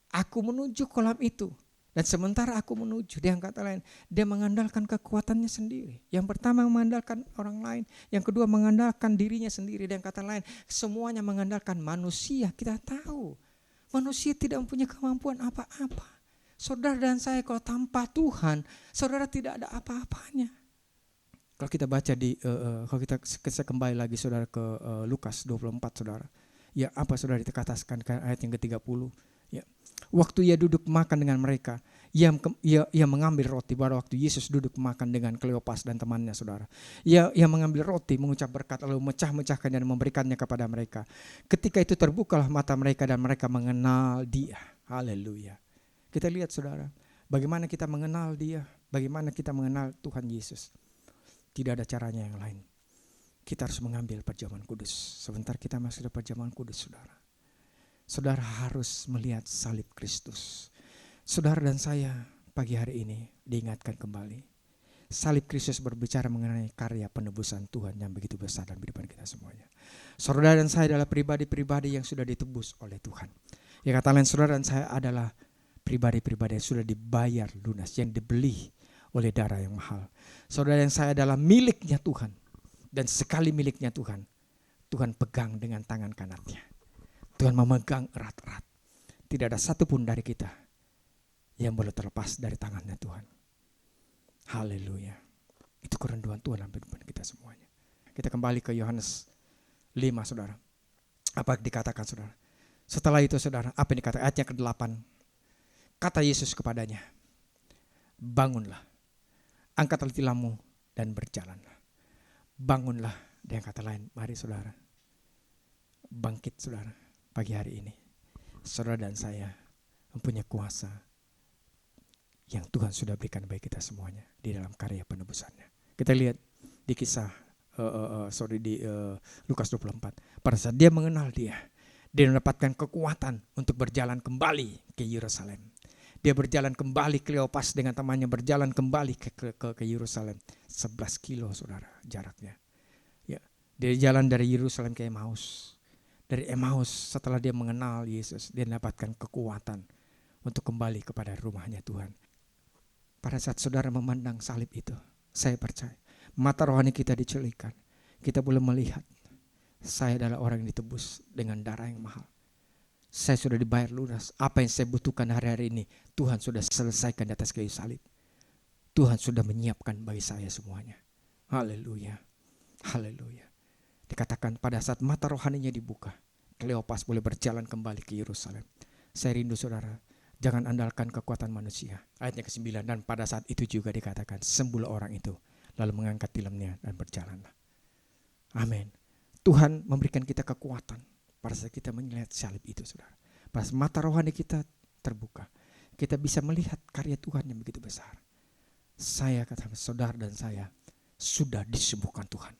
aku menuju kolam itu. Dan sementara aku menuju, dia yang kata lain, dia mengandalkan kekuatannya sendiri. Yang pertama mengandalkan orang lain, yang kedua mengandalkan dirinya sendiri. Dan kata lain, semuanya mengandalkan manusia. Kita tahu, manusia tidak mempunyai kemampuan apa-apa. Saudara dan saya kalau tanpa Tuhan, saudara tidak ada apa-apanya. Kalau kita baca kalau kita kembali lagi, saudara, ke Lukas 24, saudara. Ya, apa saudara dikatakan ayat yang ke-30. Ya. Waktu ia duduk makan dengan mereka, ia mengambil roti. Pada waktu Yesus duduk makan dengan Kleopas dan temannya, saudara. Ia mengambil roti, mengucap berkat, lalu mecah-mecahkannya dan memberikannya kepada mereka. Ketika itu terbukalah mata mereka dan mereka mengenal dia. Haleluya. Kita lihat, saudara, bagaimana kita mengenal dia, bagaimana kita mengenal Tuhan Yesus. Tidak ada caranya yang lain. Kita harus mengambil perjamuan kudus. Sebentar kita masuk ke perjamuan kudus, saudara. Saudara harus melihat salib Kristus. Saudara dan saya pagi hari ini diingatkan kembali. Salib Kristus berbicara mengenai karya penebusan Tuhan yang begitu besar dalam kehidupan kita semuanya. Saudara dan saya adalah pribadi-pribadi yang sudah ditebus oleh Tuhan. Ya, kata lain, saudara dan saya adalah pribadi-pribadi yang sudah dibayar lunas, yang dibeli oleh darah yang mahal. Saudara dan saya adalah miliknya Tuhan. Dan sekali miliknya Tuhan, Tuhan pegang dengan tangan kanannya. Tuhan memegang erat-erat. Tidak ada satupun dari kita yang boleh terlepas dari tangannya Tuhan. Haleluya. Itu kerenduan Tuhan dalam kehidupan kita semuanya. Kita kembali ke Yohanes 5, saudara. Apa dikatakan, saudara? Setelah itu, saudara, apa yang dikatakan? Ayat yang ke-8. Kata Yesus kepadanya, bangunlah, angkatlah tilammu dan berjalanlah. Bangunlah, dengan kata lain, mari saudara, bangkit saudara, pagi hari ini. Saudara dan saya mempunyai kuasa yang Tuhan sudah berikan bagi kita semuanya di dalam karya penebusannya. Kita lihat di kisah, di Lukas 24. Pada saat dia mengenal dia mendapatkan kekuatan untuk berjalan kembali ke Yerusalem. Dia berjalan kembali, Kleopas dengan temannya berjalan kembali ke Yerusalem. 11 kilo, saudara, jaraknya. Ya, dia jalan dari Yerusalem ke Emmaus. Dari Emmaus, setelah dia mengenal Yesus, dia mendapatkan kekuatan untuk kembali kepada rumahnya Tuhan. Pada saat saudara memandang salib itu, saya percaya mata rohani kita dicelikan. Kita boleh melihat, saya adalah orang yang ditebus dengan darah yang mahal. Saya sudah dibayar lunas. Apa yang saya butuhkan hari-hari ini, Tuhan sudah selesaikan di atas kayu salib. Tuhan sudah menyiapkan bagi saya semuanya. Haleluya. Haleluya. Dikatakan pada saat mata rohaninya dibuka, Kleopas boleh berjalan kembali ke Yerusalem. Saya rindu, saudara, jangan andalkan kekuatan manusia. Ayatnya ke-9, dan pada saat itu juga dikatakan, sembuhlah orang itu, lalu mengangkat tilamnya dan berjalanlah. Amin. Tuhan memberikan kita kekuatan pada saat kita melihat salib itu, saudara. Pas mata rohani kita terbuka, kita bisa melihat karya Tuhan yang begitu besar. Saya kata saudara dan saya sudah disembuhkan Tuhan.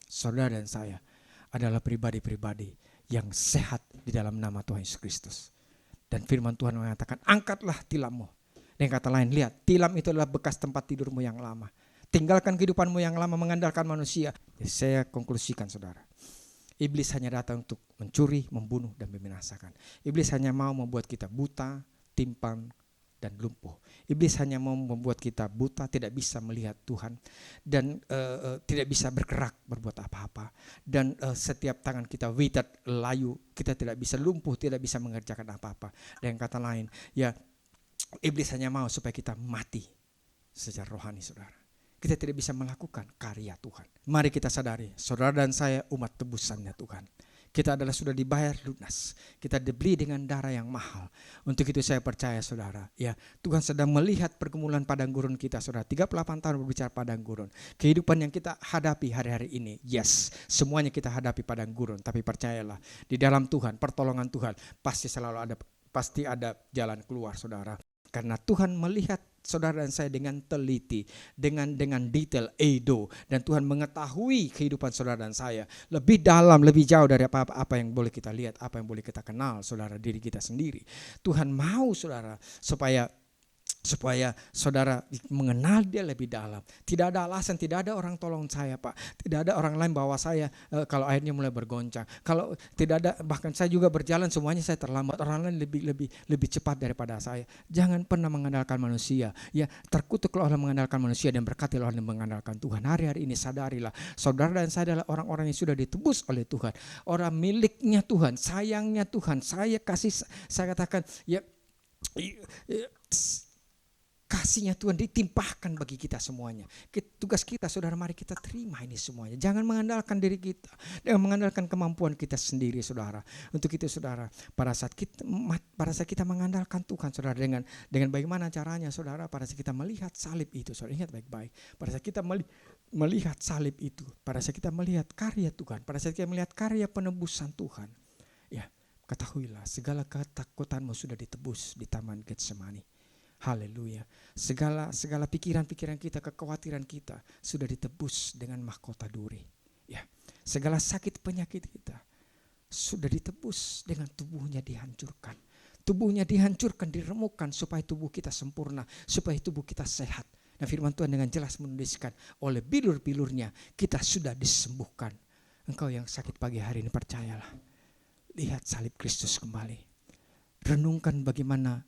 Saudara dan saya adalah pribadi-pribadi yang sehat di dalam nama Tuhan Yesus Kristus. Dan firman Tuhan mengatakan, angkatlah tilammu. Dan kata lain, lihat, tilam itu adalah bekas tempat tidurmu yang lama. tinggalkan kehidupanmu yang lama mengandalkan manusia. Jadi saya konklusikan saudara, iblis hanya datang untuk mencuri, membunuh, dan membinasakan. Iblis hanya mau membuat kita buta, timpang, dan lumpuh. Iblis hanya mau membuat kita buta, tidak bisa melihat Tuhan, dan tidak bisa bergerak, berbuat apa-apa. Dan setiap tangan kita withered, layu, kita tidak bisa, lumpuh, tidak bisa mengerjakan apa-apa. Dengan kata lain, ya iblis hanya mau supaya kita mati secara rohani saudara. Kita tidak bisa melakukan karya Tuhan. Mari kita sadari, saudara dan saya umat tebusannya Tuhan. Kita adalah sudah dibayar lunas. Kita dibeli dengan darah yang mahal. Untuk itu saya percaya saudara, ya Tuhan sedang melihat pergumulan padang gurun kita saudara. 38 tahun berbicara padang gurun. Kehidupan yang kita hadapi hari-hari ini, yes, semuanya kita hadapi padang gurun. Tapi percayalah, di dalam Tuhan, pertolongan Tuhan pasti ada jalan keluar saudara. Karena Tuhan melihat saudara dan saya dengan teliti, dengan detail, dan Tuhan mengetahui kehidupan saudara dan saya lebih dalam, lebih jauh dari apa yang boleh kita lihat, apa yang boleh kita kenal, saudara, diri kita sendiri. Tuhan mau saudara supaya saudara mengenal dia lebih dalam. Tidak ada alasan, tidak ada orang tolong saya Pak, tidak ada orang lain bawa saya kalau airnya mulai bergoncang. Kalau tidak ada, bahkan saya juga berjalan semuanya saya terlambat, orang lain lebih cepat daripada saya. Jangan pernah mengandalkan manusia. Ya, terkutuklah orang mengandalkan manusia dan berkatilah orang yang mengandalkan Tuhan. Hari-hari ini sadarilah, saudara dan saya adalah orang-orang yang sudah ditebus oleh Tuhan, orang miliknya Tuhan, sayangnya Tuhan. Saya katakan ya, kasihnya Tuhan ditimpahkan bagi kita semuanya. Tugas kita saudara, mari kita terima ini semuanya. Jangan mengandalkan diri kita, jangan mengandalkan kemampuan kita sendiri saudara. Untuk itu saudara, pada saat kita mengandalkan Tuhan saudara, dengan bagaimana caranya saudara, pada saat kita melihat salib itu saudara, ingat baik-baik. Pada saat kita melihat salib itu, pada saat kita melihat karya Tuhan, pada saat kita melihat karya penebusan Tuhan, ya ketahuilah segala ketakutanmu sudah ditebus di Taman Getsemani. Haleluya. Segala pikiran-pikiran kita, kekhawatiran kita sudah ditebus dengan mahkota duri. Ya, segala sakit penyakit kita sudah ditebus dengan tubuhnya dihancurkan. Tubuhnya dihancurkan, diremukkan supaya tubuh kita sempurna, supaya tubuh kita sehat. Nah, firman Tuhan dengan jelas menuliskan, oleh bilur-bilurnya kita sudah disembuhkan. Engkau yang sakit pagi hari ini, percayalah. Lihat salib Kristus kembali. Renungkan bagaimana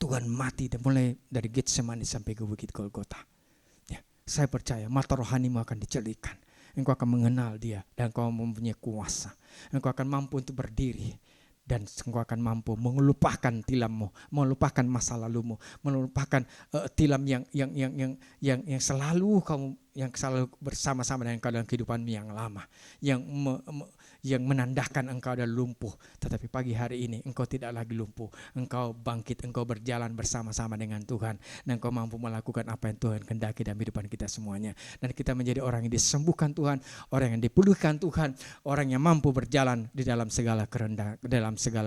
Tuhan mati dan mulai dari Getsemani sampai ke Bukit Golgota. Ya, saya percaya mata rohanimu akan dicelitkan. Engkau akan mengenal dia dan engkau mempunyai kuasa. Engkau akan mampu untuk berdiri dan engkau akan mampu melupakan tilammu, melupakan masa lalumu, melupakan tilam yang selalu bersama-sama dengan engkau dalam kehidupanmu yang lama, yang menandakan engkau adalah lumpuh. Tetapi pagi hari ini engkau tidak lagi lumpuh. Engkau bangkit, engkau berjalan bersama-sama dengan Tuhan. Dan engkau mampu melakukan apa yang Tuhan kehendaki dalam kehidupan kita semuanya. Dan kita menjadi orang yang disembuhkan Tuhan, orang yang dipulihkan Tuhan, orang yang mampu berjalan di dalam segala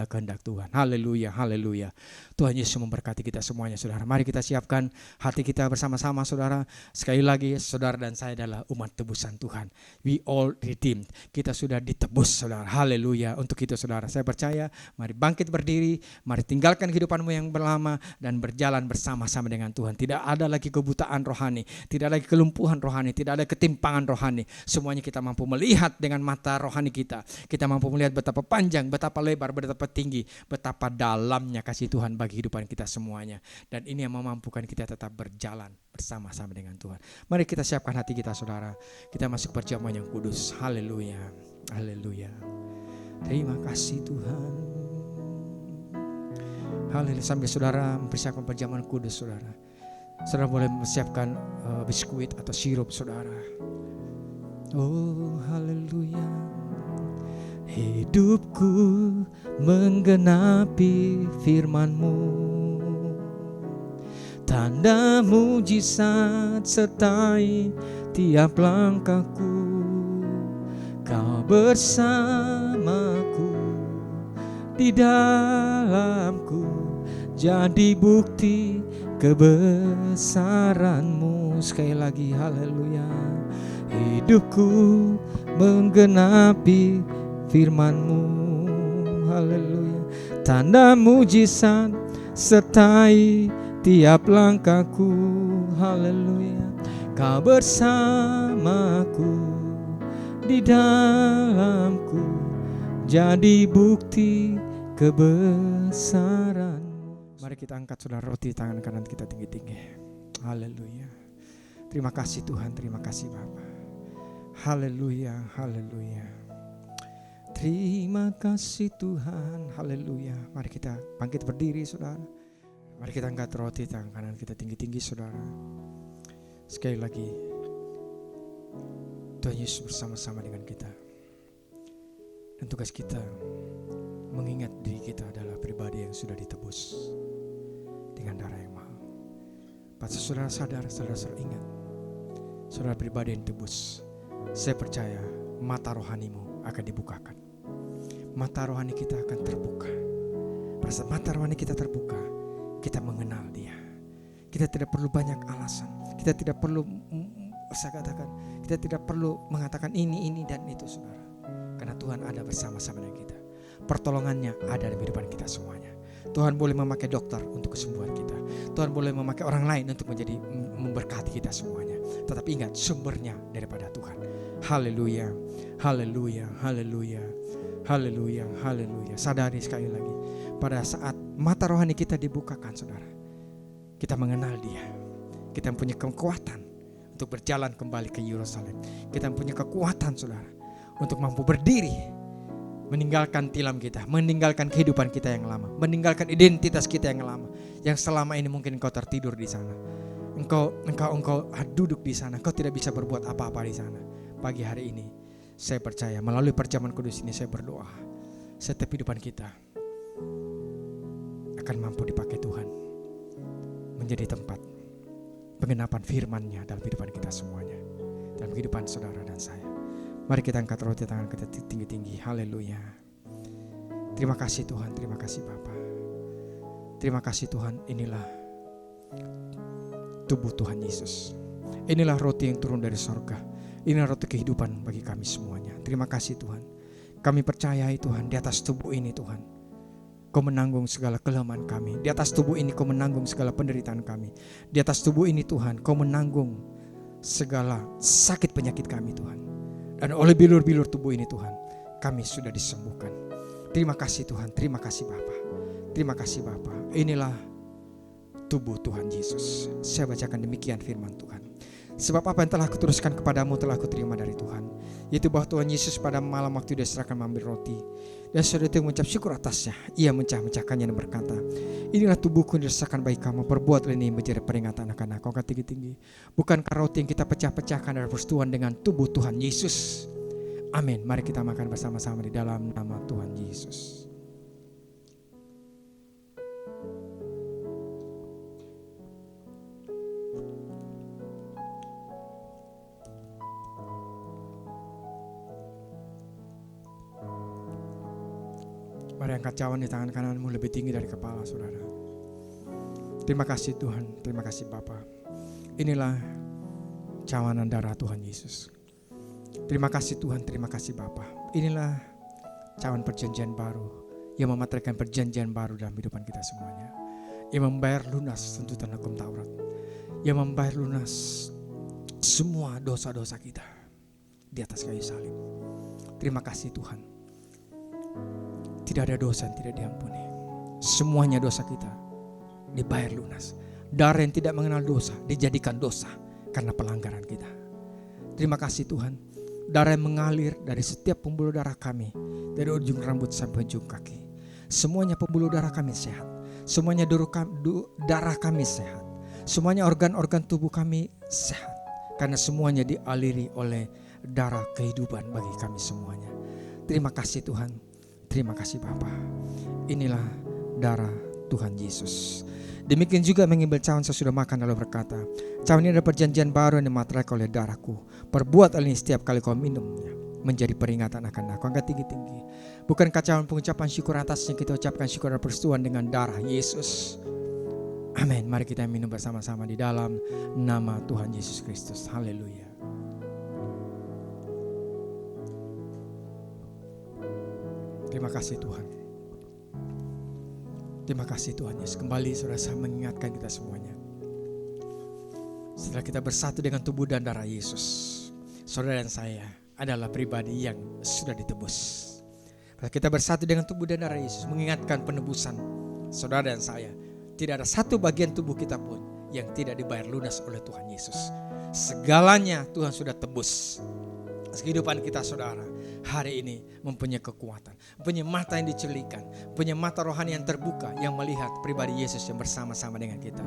kehendak Tuhan. Haleluya, haleluya. Tuhan Yesus memberkati kita semuanya saudara. Mari kita siapkan hati kita bersama-sama saudara. Sekali lagi saudara dan saya adalah umat tebusan Tuhan. We all redeemed. Kita sudah ditebus saudara, haleluya. Untuk itu saudara, saya percaya, mari bangkit berdiri, mari tinggalkan kehidupanmu yang berlama dan berjalan bersama-sama dengan Tuhan. Tidak ada lagi kebutaan rohani, tidak lagi kelumpuhan rohani, tidak ada ketimpangan rohani. Semuanya kita mampu melihat dengan mata rohani kita. Kita mampu melihat betapa panjang, betapa lebar, betapa tinggi, betapa dalamnya kasih Tuhan bagi kehidupan kita semuanya. Dan ini yang memampukan kita tetap berjalan bersama-sama dengan Tuhan. Mari kita siapkan hati kita saudara. Kita masuk perjamuan yang kudus. Haleluya. Haleluya. Terima kasih Tuhan. Haleluya. Sambil saudara mempersiapkan perjamuan kudus saudara, saudara boleh mempersiapkan biskuit atau sirup saudara. Oh haleluya. Hidupku menggenapi firman-Mu, tanda mujizat sertai tiap langkahku. Kau bersamaku, di dalamku, jadi bukti kebesaran-Mu. Sekali lagi haleluya. Hidupku menggenapi firman-Mu, haleluya. Tanda mujizat sertai tiap langkahku, haleluya. Kau bersamaku, di dalamku, jadi bukti kebesaran. Mari kita angkat saudara roti tangan kanan kita tinggi-tinggi. Haleluya. Terima kasih Tuhan, terima kasih Bapa. Haleluya, haleluya. Terima kasih Tuhan, haleluya. Mari kita bangkit berdiri saudara. Mari kita angkat roti tangan kanan kita tinggi-tinggi saudara. Sekali lagi, Tuhan Yesus bersama-sama dengan kita. Dan tugas kita mengingat diri kita adalah pribadi yang sudah ditebus dengan darah yang mahal. Pas saudara sadar, saudara ingat, saudara pribadi yang ditebus. Saya percaya mata rohanimu akan dibukakan. Mata rohani kita akan terbuka. Pada saat mata rohani kita terbuka, kita mengenal Dia. Kita tidak perlu banyak alasan. Kita tidak perlu, saya katakan, kita tidak perlu mengatakan ini dan itu saudara. Karena Tuhan ada bersama-sama dengan kita. Pertolongannya ada di kehidupan kita semuanya. Tuhan boleh memakai dokter untuk kesembuhan kita. Tuhan boleh memakai orang lain untuk menjadi memberkati kita semuanya. Tetapi ingat, sumbernya daripada Tuhan. Haleluya, haleluya, haleluya, haleluya, haleluya. Sadari sekali lagi, pada saat mata rohani kita dibukakan saudara, kita mengenal Dia. Kita punya kekuatan untuk berjalan kembali ke Yerusalem. Kita punya kekuatan saudara untuk mampu berdiri, meninggalkan tilam kita, meninggalkan kehidupan kita yang lama, meninggalkan identitas kita yang lama, yang selama ini mungkin engkau tertidur di sana. Engkau duduk di sana, engkau tidak bisa berbuat apa-apa di sana. Pagi hari ini saya percaya melalui perjamuan kudus ini saya berdoa, setiap kehidupan kita akan mampu dipakai Tuhan menjadi tempat penggenapan firman-Nya dalam kehidupan kita semuanya, dalam kehidupan saudara dan saya. Mari kita angkat roti tangan kita tinggi-tinggi. Haleluya. Terima kasih Tuhan, terima kasih Bapa. Terima kasih Tuhan, inilah tubuh Tuhan Yesus. Inilah roti yang turun dari sorga. Inilah roti kehidupan bagi kami semuanya. Terima kasih Tuhan. Kami percayai Tuhan, di atas tubuh ini Tuhan, Kau menanggung segala kelemahan kami. Di atas tubuh ini Kau menanggung segala penderitaan kami. Di atas tubuh ini Tuhan, Kau menanggung segala sakit penyakit kami Tuhan. Dan oleh bilur-bilur tubuh ini Tuhan, kami sudah disembuhkan. Terima kasih Tuhan, terima kasih Bapa. Terima kasih Bapa. Inilah tubuh Tuhan Yesus. Saya bacakan demikian firman Tuhan. Sebab apa yang telah kuteruskan kepadamu telah kuterima dari Tuhan, yaitu bahwa Tuhan Yesus pada malam waktu dia serahkan mengambil roti, dan saudara itu mengucap syukur atasnya, ia mencah-mecahkannya dan berkata, inilah tubuhku yang dirasakan bagi kamu, perbuatlah ini menjadi peringatan akan aku. Angkat tinggi-tinggi. Bukankah roti yang kita pecah-pecahkan adalah persekutuan dengan tubuh Tuhan Yesus? Amin. Mari kita makan bersama-sama di dalam nama Tuhan Yesus. Mari angkat cawan di tangan kananmu lebih tinggi dari kepala saudara. Terima kasih Tuhan, terima kasih Bapa. Inilah cawanan darah Tuhan Yesus. Terima kasih Tuhan, terima kasih Bapa. Inilah cawan perjanjian baru yang memateraikan perjanjian baru dalam kehidupan kita semuanya. Yang membayar lunas tuntutan hukum Taurat. Yang membayar lunas semua dosa-dosa kita di atas kayu salib. Terima kasih Tuhan. Tidak ada dosa yang tidak diampuni. Semuanya dosa kita dibayar lunas. Darah yang tidak mengenal dosa dijadikan dosa karena pelanggaran kita. Terima kasih Tuhan. Darah yang mengalir dari setiap pembuluh darah kami, dari ujung rambut sampai ujung kaki. Semuanya pembuluh darah kami sehat. Semuanya darah kami sehat. Semuanya organ-organ tubuh kami sehat. Karena semuanya dialiri oleh darah kehidupan bagi kami semuanya. Terima kasih Tuhan. Terima kasih Bapa. Inilah darah Tuhan Yesus. Demikian juga mengambil cawan sesudah makan lalu berkata, cawan ini adalah perjanjian baru yang dimateraikan oleh darahku. Perbuatlah ini setiap kali kau minumnya, menjadi peringatan akan aku. Angkat tinggi-tinggi. Bukankah cawan pengucapan syukur atasnya kita ucapkan syukur dan persetujuan dengan darah Yesus. Amin. Mari kita minum bersama-sama di dalam nama Tuhan Yesus Kristus. Haleluya. Terima kasih Tuhan. Terima kasih Tuhan Yesus. Kembali saudara saya mengingatkan kita semuanya. Setelah kita bersatu dengan tubuh dan darah Yesus, saudara dan saya adalah pribadi yang sudah ditebus. Kalau kita bersatu dengan tubuh dan darah Yesus, mengingatkan penebusan saudara dan saya, tidak ada satu bagian tubuh kita pun yang tidak dibayar lunas oleh Tuhan Yesus. Segalanya Tuhan sudah tebus. Kehidupan kita saudara hari ini mempunyai kekuatan, mempunyai mata yang dicelikan, punya mata rohani yang terbuka, yang melihat pribadi Yesus yang bersama-sama dengan kita.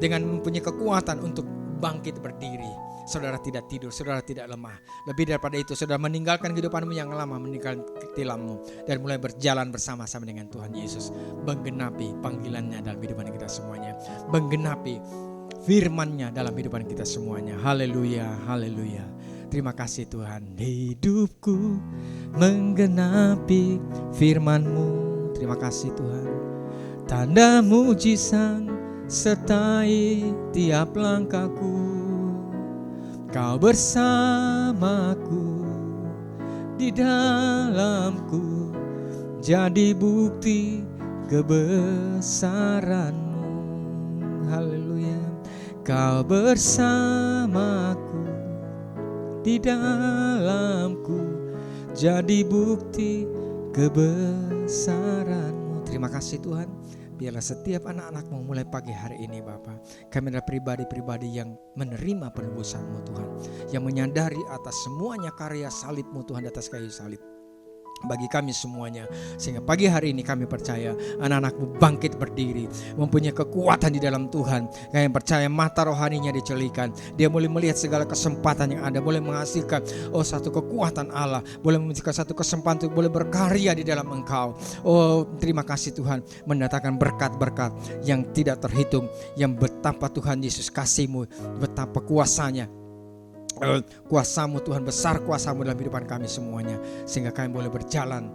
Dengan mempunyai kekuatan untuk bangkit berdiri, saudara tidak tidur, saudara tidak lemah. Lebih daripada itu, saudara meninggalkan kehidupanmu yang lama, meninggalkan ketilammu, dan mulai berjalan bersama-sama dengan Tuhan Yesus. Menggenapi panggilannya dalam kehidupan kita semuanya, menggenapi firman-Nya dalam kehidupan kita semuanya. Haleluya, haleluya. Terima kasih Tuhan. Hidupku menggenapi firman-Mu. Terima kasih Tuhan. Tanda mujizat sertai tiap langkahku. Kau bersamaku di dalamku, jadi bukti kebesaran-Mu. Haleluya. Kau bersamaku di dalamku, jadi bukti kebesaran-Mu. Terima kasih Tuhan. Biarlah setiap anak-anak-Mu mulai pagi hari ini Bapa, kami adalah pribadi-pribadi yang menerima penebusan-Mu Tuhan, yang menyadari atas semuanya karya salib-Mu Tuhan, di atas kayu salib bagi kami semuanya. Sehingga pagi hari ini kami percaya anak-anak-Mu bangkit berdiri, mempunyai kekuatan di dalam Tuhan. Kami percaya mata rohaninya dicelikan, dia boleh melihat segala kesempatan yang ada, boleh menghasilkan satu kekuatan Allah, boleh menghasilkan satu kesempatan untuk boleh berkarya di dalam Engkau. Terima kasih Tuhan, mendatangkan berkat-berkat yang tidak terhitung, yang betapa Tuhan Yesus kasih-Mu, betapa kuasanya. Kuasa-Mu Tuhan, besar kuasa-Mu dalam kehidupan kami semuanya, sehingga kami boleh berjalan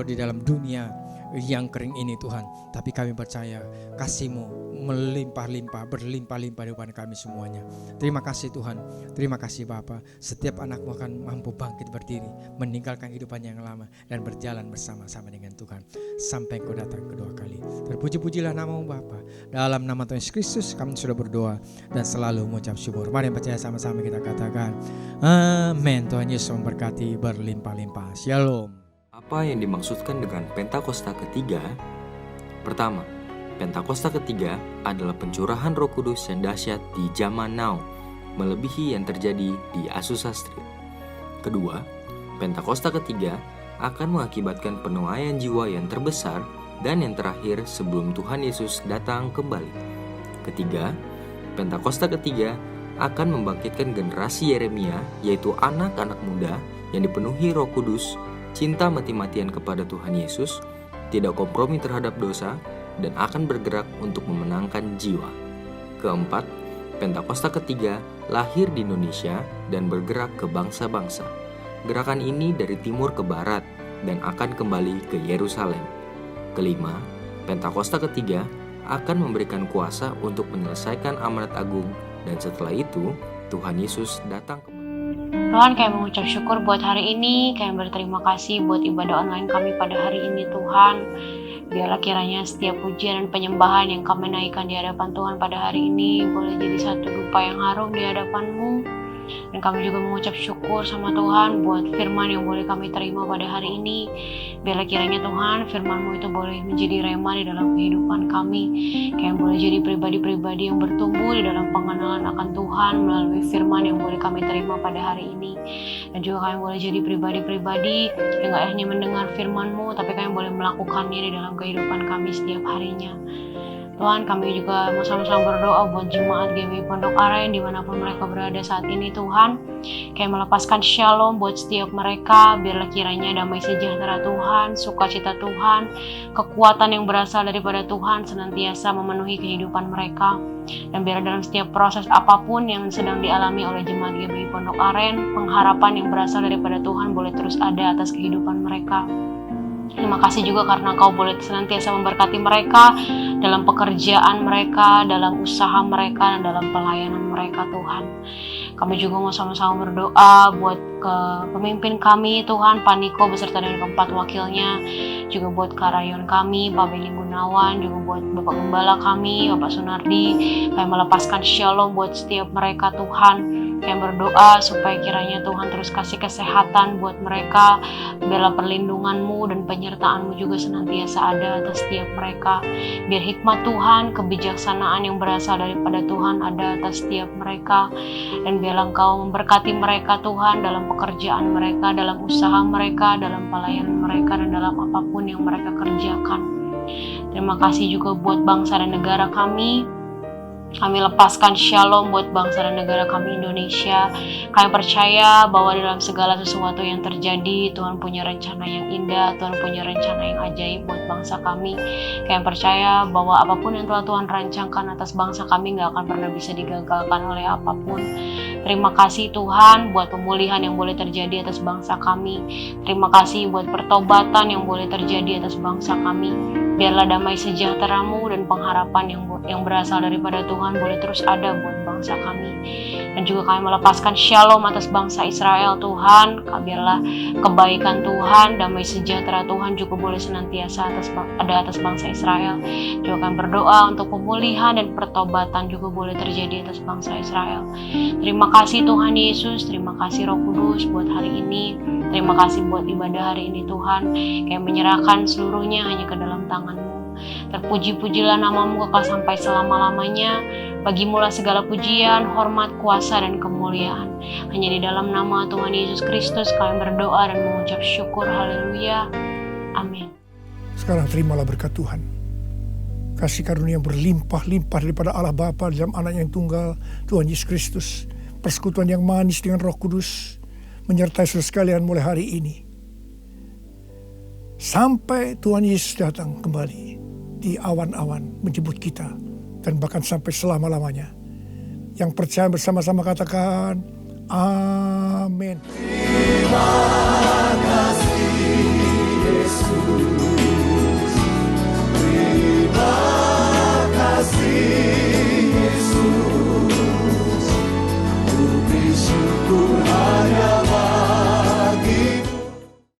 di dalam dunia yang kering ini Tuhan. Tapi kami percaya kasih-Mu melimpah-limpah, berlimpah-limpah di depan kami semuanya. Terima kasih Tuhan, terima kasih Bapa. Setiap anak-Mu akan mampu bangkit berdiri, meninggalkan kehidupan yang lama, dan berjalan bersama-sama dengan Tuhan sampai Engkau datang kedua kali. Terpuji-pujilah nama-Mu Bapa. Dalam nama Tuhan Yesus Kristus kami sudah berdoa dan selalu mengucap syukur. Mari percaya sama-sama kita katakan amin. Tuhan Yesus memberkati berlimpah-limpah. Shalom. Apa yang dimaksudkan dengan Pentakosta ketiga? Pertama, Pentakosta ketiga adalah pencurahan Roh Kudus yang dahsyat di zaman now, melebihi yang terjadi di Azusa Street. Kedua, Pentakosta ketiga akan mengakibatkan penuaian jiwa yang terbesar dan yang terakhir sebelum Tuhan Yesus datang kembali. Ketiga, Pentakosta ketiga akan membangkitkan generasi Yeremia, yaitu anak-anak muda yang dipenuhi Roh Kudus, cinta mati-matian kepada Tuhan Yesus, tidak kompromi terhadap dosa, dan akan bergerak untuk memenangkan jiwa. Keempat, Pentakosta ketiga lahir di Indonesia dan bergerak ke bangsa-bangsa. Gerakan ini dari timur ke barat dan akan kembali ke Yerusalem. Kelima, Pentakosta ketiga akan memberikan kuasa untuk menyelesaikan amanat agung, dan setelah itu Tuhan Yesus datang kembali. Tuhan, kami mengucap syukur buat hari ini. Kami berterima kasih buat ibadah online kami pada hari ini Tuhan. Biarlah kiranya setiap pujian dan penyembahan yang kami naikkan di hadapan Tuhan pada hari ini boleh jadi satu dupa yang harum di hadapan-Mu. Dan kami juga mengucap syukur sama Tuhan buat firman yang boleh kami terima pada hari ini. Biarlah kiranya Tuhan firman-Mu itu boleh menjadi rema di dalam kehidupan kami. Kami boleh jadi pribadi-pribadi yang bertumbuh di dalam pengenalan akan Tuhan melalui firman yang boleh kami terima pada hari ini. Dan juga kami boleh jadi pribadi-pribadi yang gak hanya mendengar firman-Mu, tapi kami boleh melakukannya di dalam kehidupan kami setiap harinya. Tuhan, kami juga sama-sama berdoa buat jemaat GBI Pondok Aren dimanapun mereka berada saat ini Tuhan. Kami melepaskan shalom buat setiap mereka. Biarlah kiranya damai sejahtera Tuhan, sukacita Tuhan, kekuatan yang berasal daripada Tuhan senantiasa memenuhi kehidupan mereka. Dan biar dalam setiap proses apapun yang sedang dialami oleh jemaat GBI Pondok Aren, pengharapan yang berasal daripada Tuhan boleh terus ada atas kehidupan mereka. Terima kasih juga karena Kau boleh senantiasa memberkati mereka dalam pekerjaan mereka, dalam usaha mereka, dan dalam pelayanan mereka Tuhan. Kami juga mau sama-sama berdoa buat ke pemimpin kami Tuhan, Pak Niko beserta dengan keempat wakilnya. juga buat Karayon kami, Pak Beni Gunawan, juga buat Bapak Gembala kami, Bapak Sunardi. Kami melepaskan shalom buat setiap mereka Tuhan. Kami berdoa supaya kiranya Tuhan terus kasih kesehatan buat mereka. Biarlah perlindungan-Mu dan penyertaan-Mu juga senantiasa ada atas setiap mereka. Biar hikmat Tuhan, kebijaksanaan yang berasal daripada Tuhan ada atas setiap mereka. Dan biarlah Engkau memberkati mereka Tuhan dalam pekerjaan mereka, dalam usaha mereka, dalam pelayanan mereka, dan dalam apapun yang mereka kerjakan. Terima kasih juga buat bangsa dan negara kami. Kami lepaskan shalom buat bangsa dan negara kami Indonesia. Kami percaya bahwa dalam segala sesuatu yang terjadi, Tuhan punya rencana yang indah, Tuhan punya rencana yang ajaib buat bangsa kami. Kami percaya bahwa apapun yang telah Tuhan rancangkan atas bangsa kami gak akan pernah bisa digagalkan oleh apapun. Terima kasih Tuhan buat pemulihan yang boleh terjadi atas bangsa kami. Terima kasih buat pertobatan yang boleh terjadi atas bangsa kami. Biarlah damai sejahtera-Mu dan pengharapan yang berasal daripada Tuhan boleh terus ada buat bangsa kami. Dan juga kami melepaskan shalom atas bangsa Israel Tuhan. Biarlah kebaikan Tuhan, damai sejahtera Tuhan juga boleh senantiasa ada atas bangsa Israel. Juga kami berdoa untuk pemulihan dan pertobatan juga boleh terjadi atas bangsa Israel. Terima kasih Tuhan Yesus, terima kasih Roh Kudus buat hari ini. Terima kasih buat ibadah hari ini Tuhan. Kami menyerahkan seluruhnya hanya ke dalam tangan-Mu. Terpuji-pujilah nama-Mu kekal sampai selama-lamanya. Bagimulah segala pujian, hormat, kuasa, dan kemuliaan. Hanya di dalam nama Tuhan Yesus Kristus kami berdoa dan mengucap syukur. Haleluya. Amin. Sekarang terimalah berkat Tuhan. Kasih karunia yang berlimpah-limpah daripada Allah Bapa dalam Anak yang tunggal, Tuhan Yesus Kristus. Persekutuan yang manis dengan Roh Kudus menyertai saudara sekalian mulai hari ini. Sampai Tuhan Yesus datang kembali di awan-awan menjemput kita. Dan bahkan sampai selama-lamanya. Yang percaya bersama-sama katakan, amin. Terima kasih Yesus.